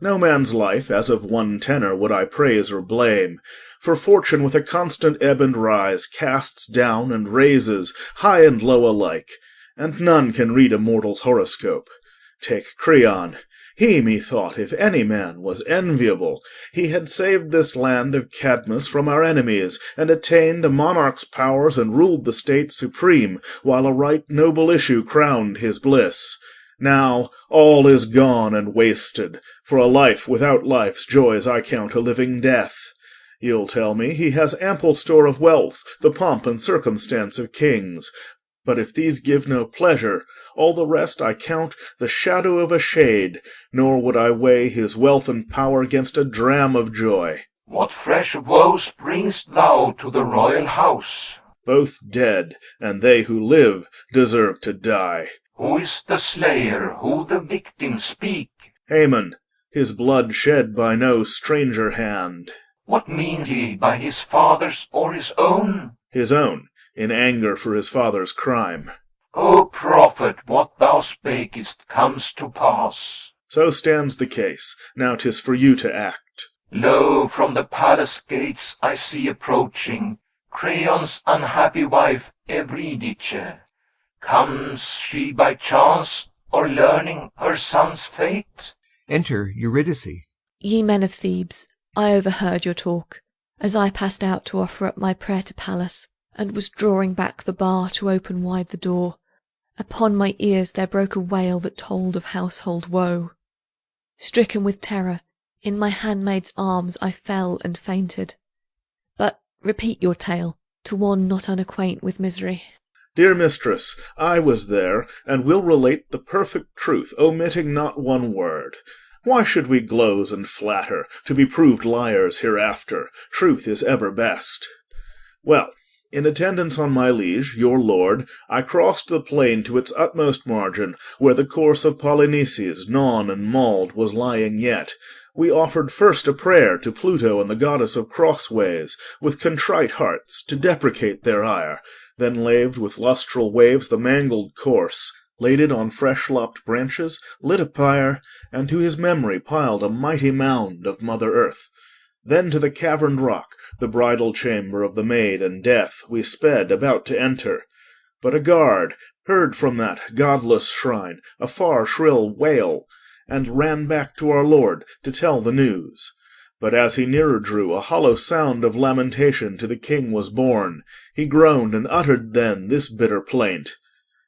No man's life, as of one tenor, would I praise or blame, for fortune with a constant ebb and rise casts down and raises, high and low alike, and none can read a mortal's horoscope. Take Creon. He, methought, if any man was enviable, he had saved this land of Cadmus from our enemies, and attained a monarch's powers, and ruled the state supreme, while a right noble issue crowned his bliss. Now all is gone and wasted, for a life without life's joys I count a living death. You'll tell me he has ample store of wealth, the pomp and circumstance of kings. But if these give no pleasure, all the rest I count the shadow of a shade, nor would I weigh his wealth and power 'gainst a dram of joy. What fresh woes bringst thou to the royal house? Both dead, and they who live deserve to die. Who is the slayer, who the victim? Speak. Haman, his blood shed by no stranger hand. What mean ye, by his father's or his own? His own, in anger for his father's crime. O prophet, what thou spakest comes to pass. So stands the case. Now 'tis for you to act. Lo, from the palace gates I see approaching Creon's unhappy wife, Eurydice. Comes she by chance, or learning her son's fate? Enter Eurydice. Ye men of Thebes, I overheard your talk, as I passed out to offer up my prayer to Pallas, and was drawing back the bar to open wide the door, Upon my ears there broke a wail that told of household woe. Stricken with terror, in my handmaid's arms I fell and fainted. But repeat your tale, to one not unacquaint with misery. Dear mistress, I was there, and will relate the perfect truth, omitting not one word. Why should we glose and flatter, to be proved liars hereafter? Truth is ever best. Well, in attendance on my liege, your lord, I crossed the plain to its utmost margin, where the corse of Polynices, gnawn and mauled, was lying yet. We offered first a prayer to Pluto and the goddess of crossways, with contrite hearts, to deprecate their ire, then laved with lustral waves the mangled corse, laid it on fresh-lopped branches, lit a pyre, and to his memory piled a mighty mound of Mother Earth. Then to the caverned rock, the bridal chamber of the maid and Death, we sped, about to enter. But a guard heard from that godless shrine a far shrill wail, and ran back to our lord to tell the news. But as he nearer drew, a hollow sound of lamentation to the king was borne. He groaned and uttered then this bitter plaint: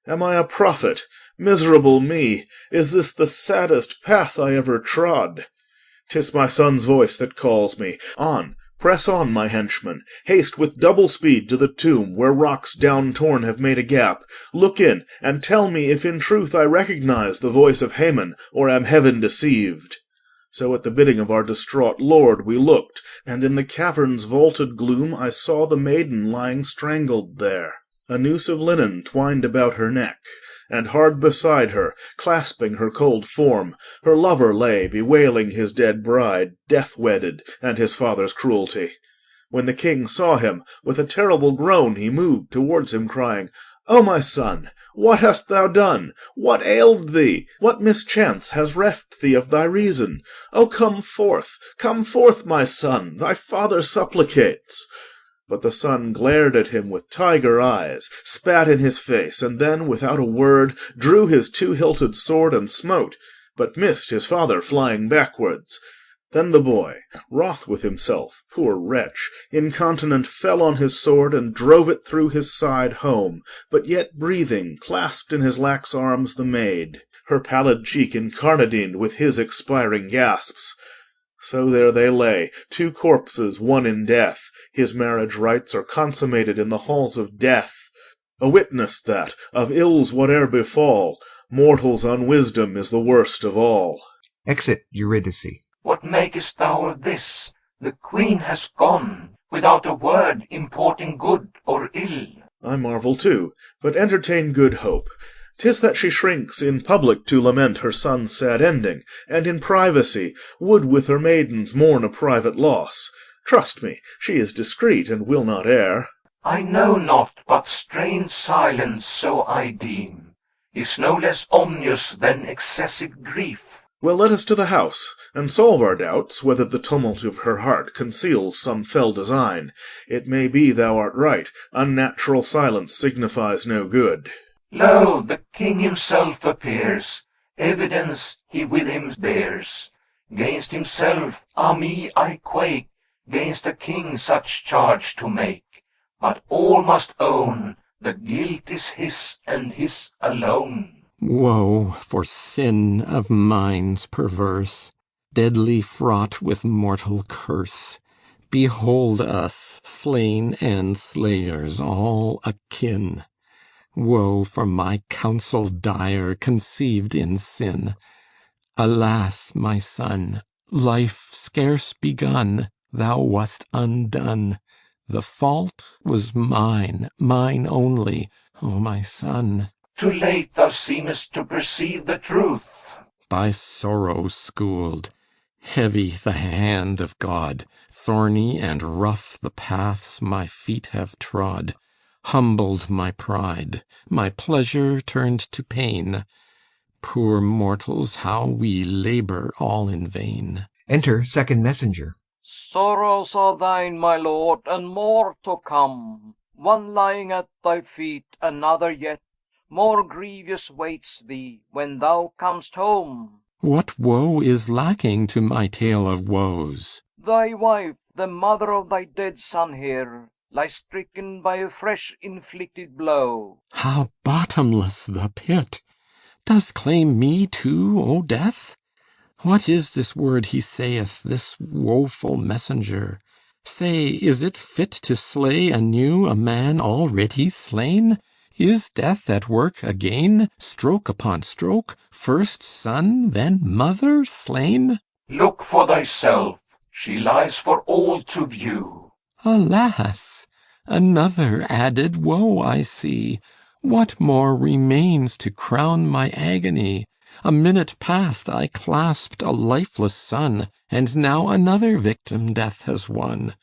"Am I a prophet? Miserable me! Is this the saddest path I ever trod? 'Tis my son's voice that calls me. On, press on, my henchmen. Haste with double speed to the tomb, where rocks down-torn have made a gap. Look in, and tell me if in truth I recognize the voice of Haman, or am heaven deceived." So at the bidding of our distraught lord we looked, and in the cavern's vaulted gloom I saw the maiden lying strangled there, a noose of linen twined about her neck, and hard beside her, clasping her cold form, her lover lay bewailing his dead bride, death-wedded, and his father's cruelty. When the king saw him, with a terrible groan he moved towards him, crying, "O my son, what hast thou done? What ailed thee? What mischance has reft thee of thy reason? O come forth, my son, thy father supplicates." But the son glared at him with tiger eyes, spat in his face, and then, without a word, drew his two-hilted sword and smote, but missed his father flying backwards. Then the boy, wroth with himself, poor wretch, incontinent, fell on his sword and drove it through his side home, but yet breathing, clasped in his lax arms the maid, her pallid cheek incarnadined with his expiring gasps. So there they lay, two corpses, one in death. His marriage rites are consummated in the halls of death. A witness that, of ills whate'er befall, mortal's unwisdom is the worst of all. Exit Eurydice. What makest thou of this? The queen has gone, without a word importing good or ill. I marvel too, but entertain good hope. 'Tis that she shrinks in public to lament her son's sad ending, and in privacy would with her maidens mourn a private loss. Trust me, she is discreet and will not err. I know not, but strained silence, so I deem, is no less ominous than excessive grief. Well, let us to the house, and solve our doubts whether the tumult of her heart conceals some fell design. It may be thou art right, unnatural silence signifies no good. Lo, the king himself appears, evidence he with him bears. 'Gainst himself, ah me, I quake, 'gainst a king such charge to make. But all must own, the guilt is his, and his alone. Woe for sin of minds perverse, deadly fraught with mortal curse! Behold us, slain and slayers, all akin! Woe for my counsel dire, conceived in sin! Alas, my son, life scarce begun, thou wast undone. The fault was mine, mine only, O my son. Too late thou seemest to perceive the truth. By sorrow schooled, heavy the hand of God, thorny and rough the paths my feet have trod, humbled my pride, my pleasure turned to pain. Poor mortals, how we labour all in vain. Enter second messenger. Sorrows are thine, my lord, and more to come. One lying at thy feet, another yet more grievous waits thee when thou comest home. What woe is lacking to my tale of woes? Thy wife, the mother of thy dead son here, lies stricken by a fresh inflicted blow. How bottomless the pit! Dost claim me too, O Death? What is this word he saith, this woeful messenger? Say, is it fit to slay anew a man already slain? Is death at work again, stroke upon stroke, first son, then mother slain? Look for thyself, she lies for all to view. Alas! Another added woe I see. What more remains to crown my agony? A minute past I clasped a lifeless son, and now another victim death has won.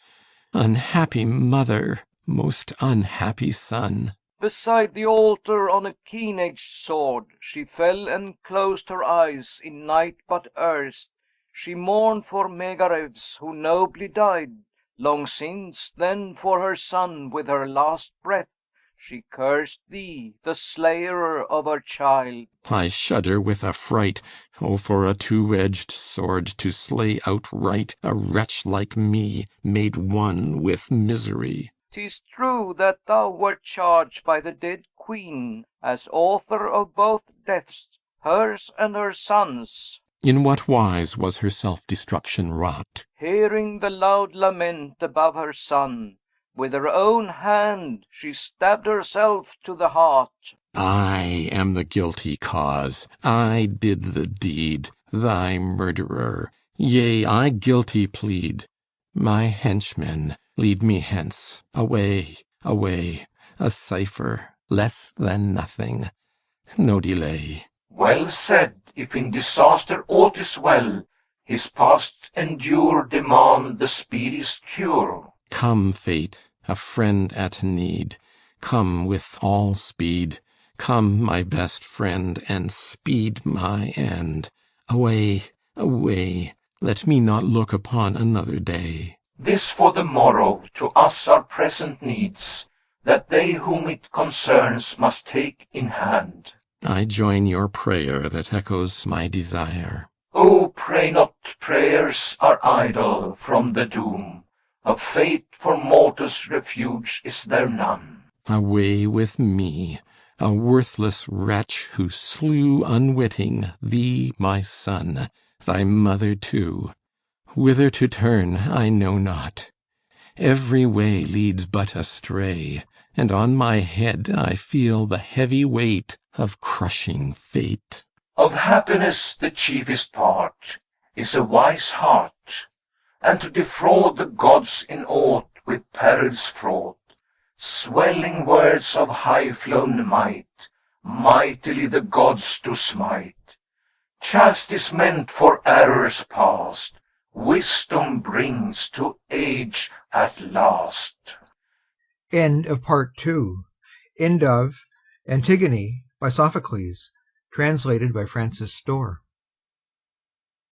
Unhappy mother, most unhappy son. Beside the altar on a keen-edged sword, she fell and closed her eyes in night but erst. She mourned for Megareus, who nobly died long since, then for her son with her last breath. She cursed thee, the slayer of her child. I shudder with affright. Oh, for a two-edged sword to slay outright a wretch like me, made one with misery. 'Tis true that thou wert charged by the dead queen as author of both deaths, hers and her son's. In what wise was her self-destruction wrought? Hearing the loud lament above her son, with her own hand she stabbed herself to the heart. I am the guilty cause. I did the deed, thy murderer. Yea, I guilty plead. My henchmen, lead me hence. Away, away. A cipher, less than nothing. No delay. Well said, if in disaster aught is well, his past endure demand the speediest cure. Come, fate, a friend at need. Come with all speed. Come, my best friend, and speed my end. Away, away. Let me not look upon another day. This for the morrow to us our present needs, that they whom it concerns must take in hand. I join your prayer that echoes my desire. Oh, pray not, prayers are idle from the doom. Of fate for mortals refuge is there none. Away with me, a worthless wretch who slew unwitting thee, my son, thy mother too. Whither to turn I know not. Every way leads but astray, and on my head I feel the heavy weight of crushing fate. Of happiness the chiefest part is a wise heart, and to defraud the gods in aught with perils fraught. Swelling words of high-flown might, mightily the gods do smite. Chastise meant for errors past, wisdom brings to age at last. End of Part 2. End of Antigone by Sophocles, translated by Francis Storr.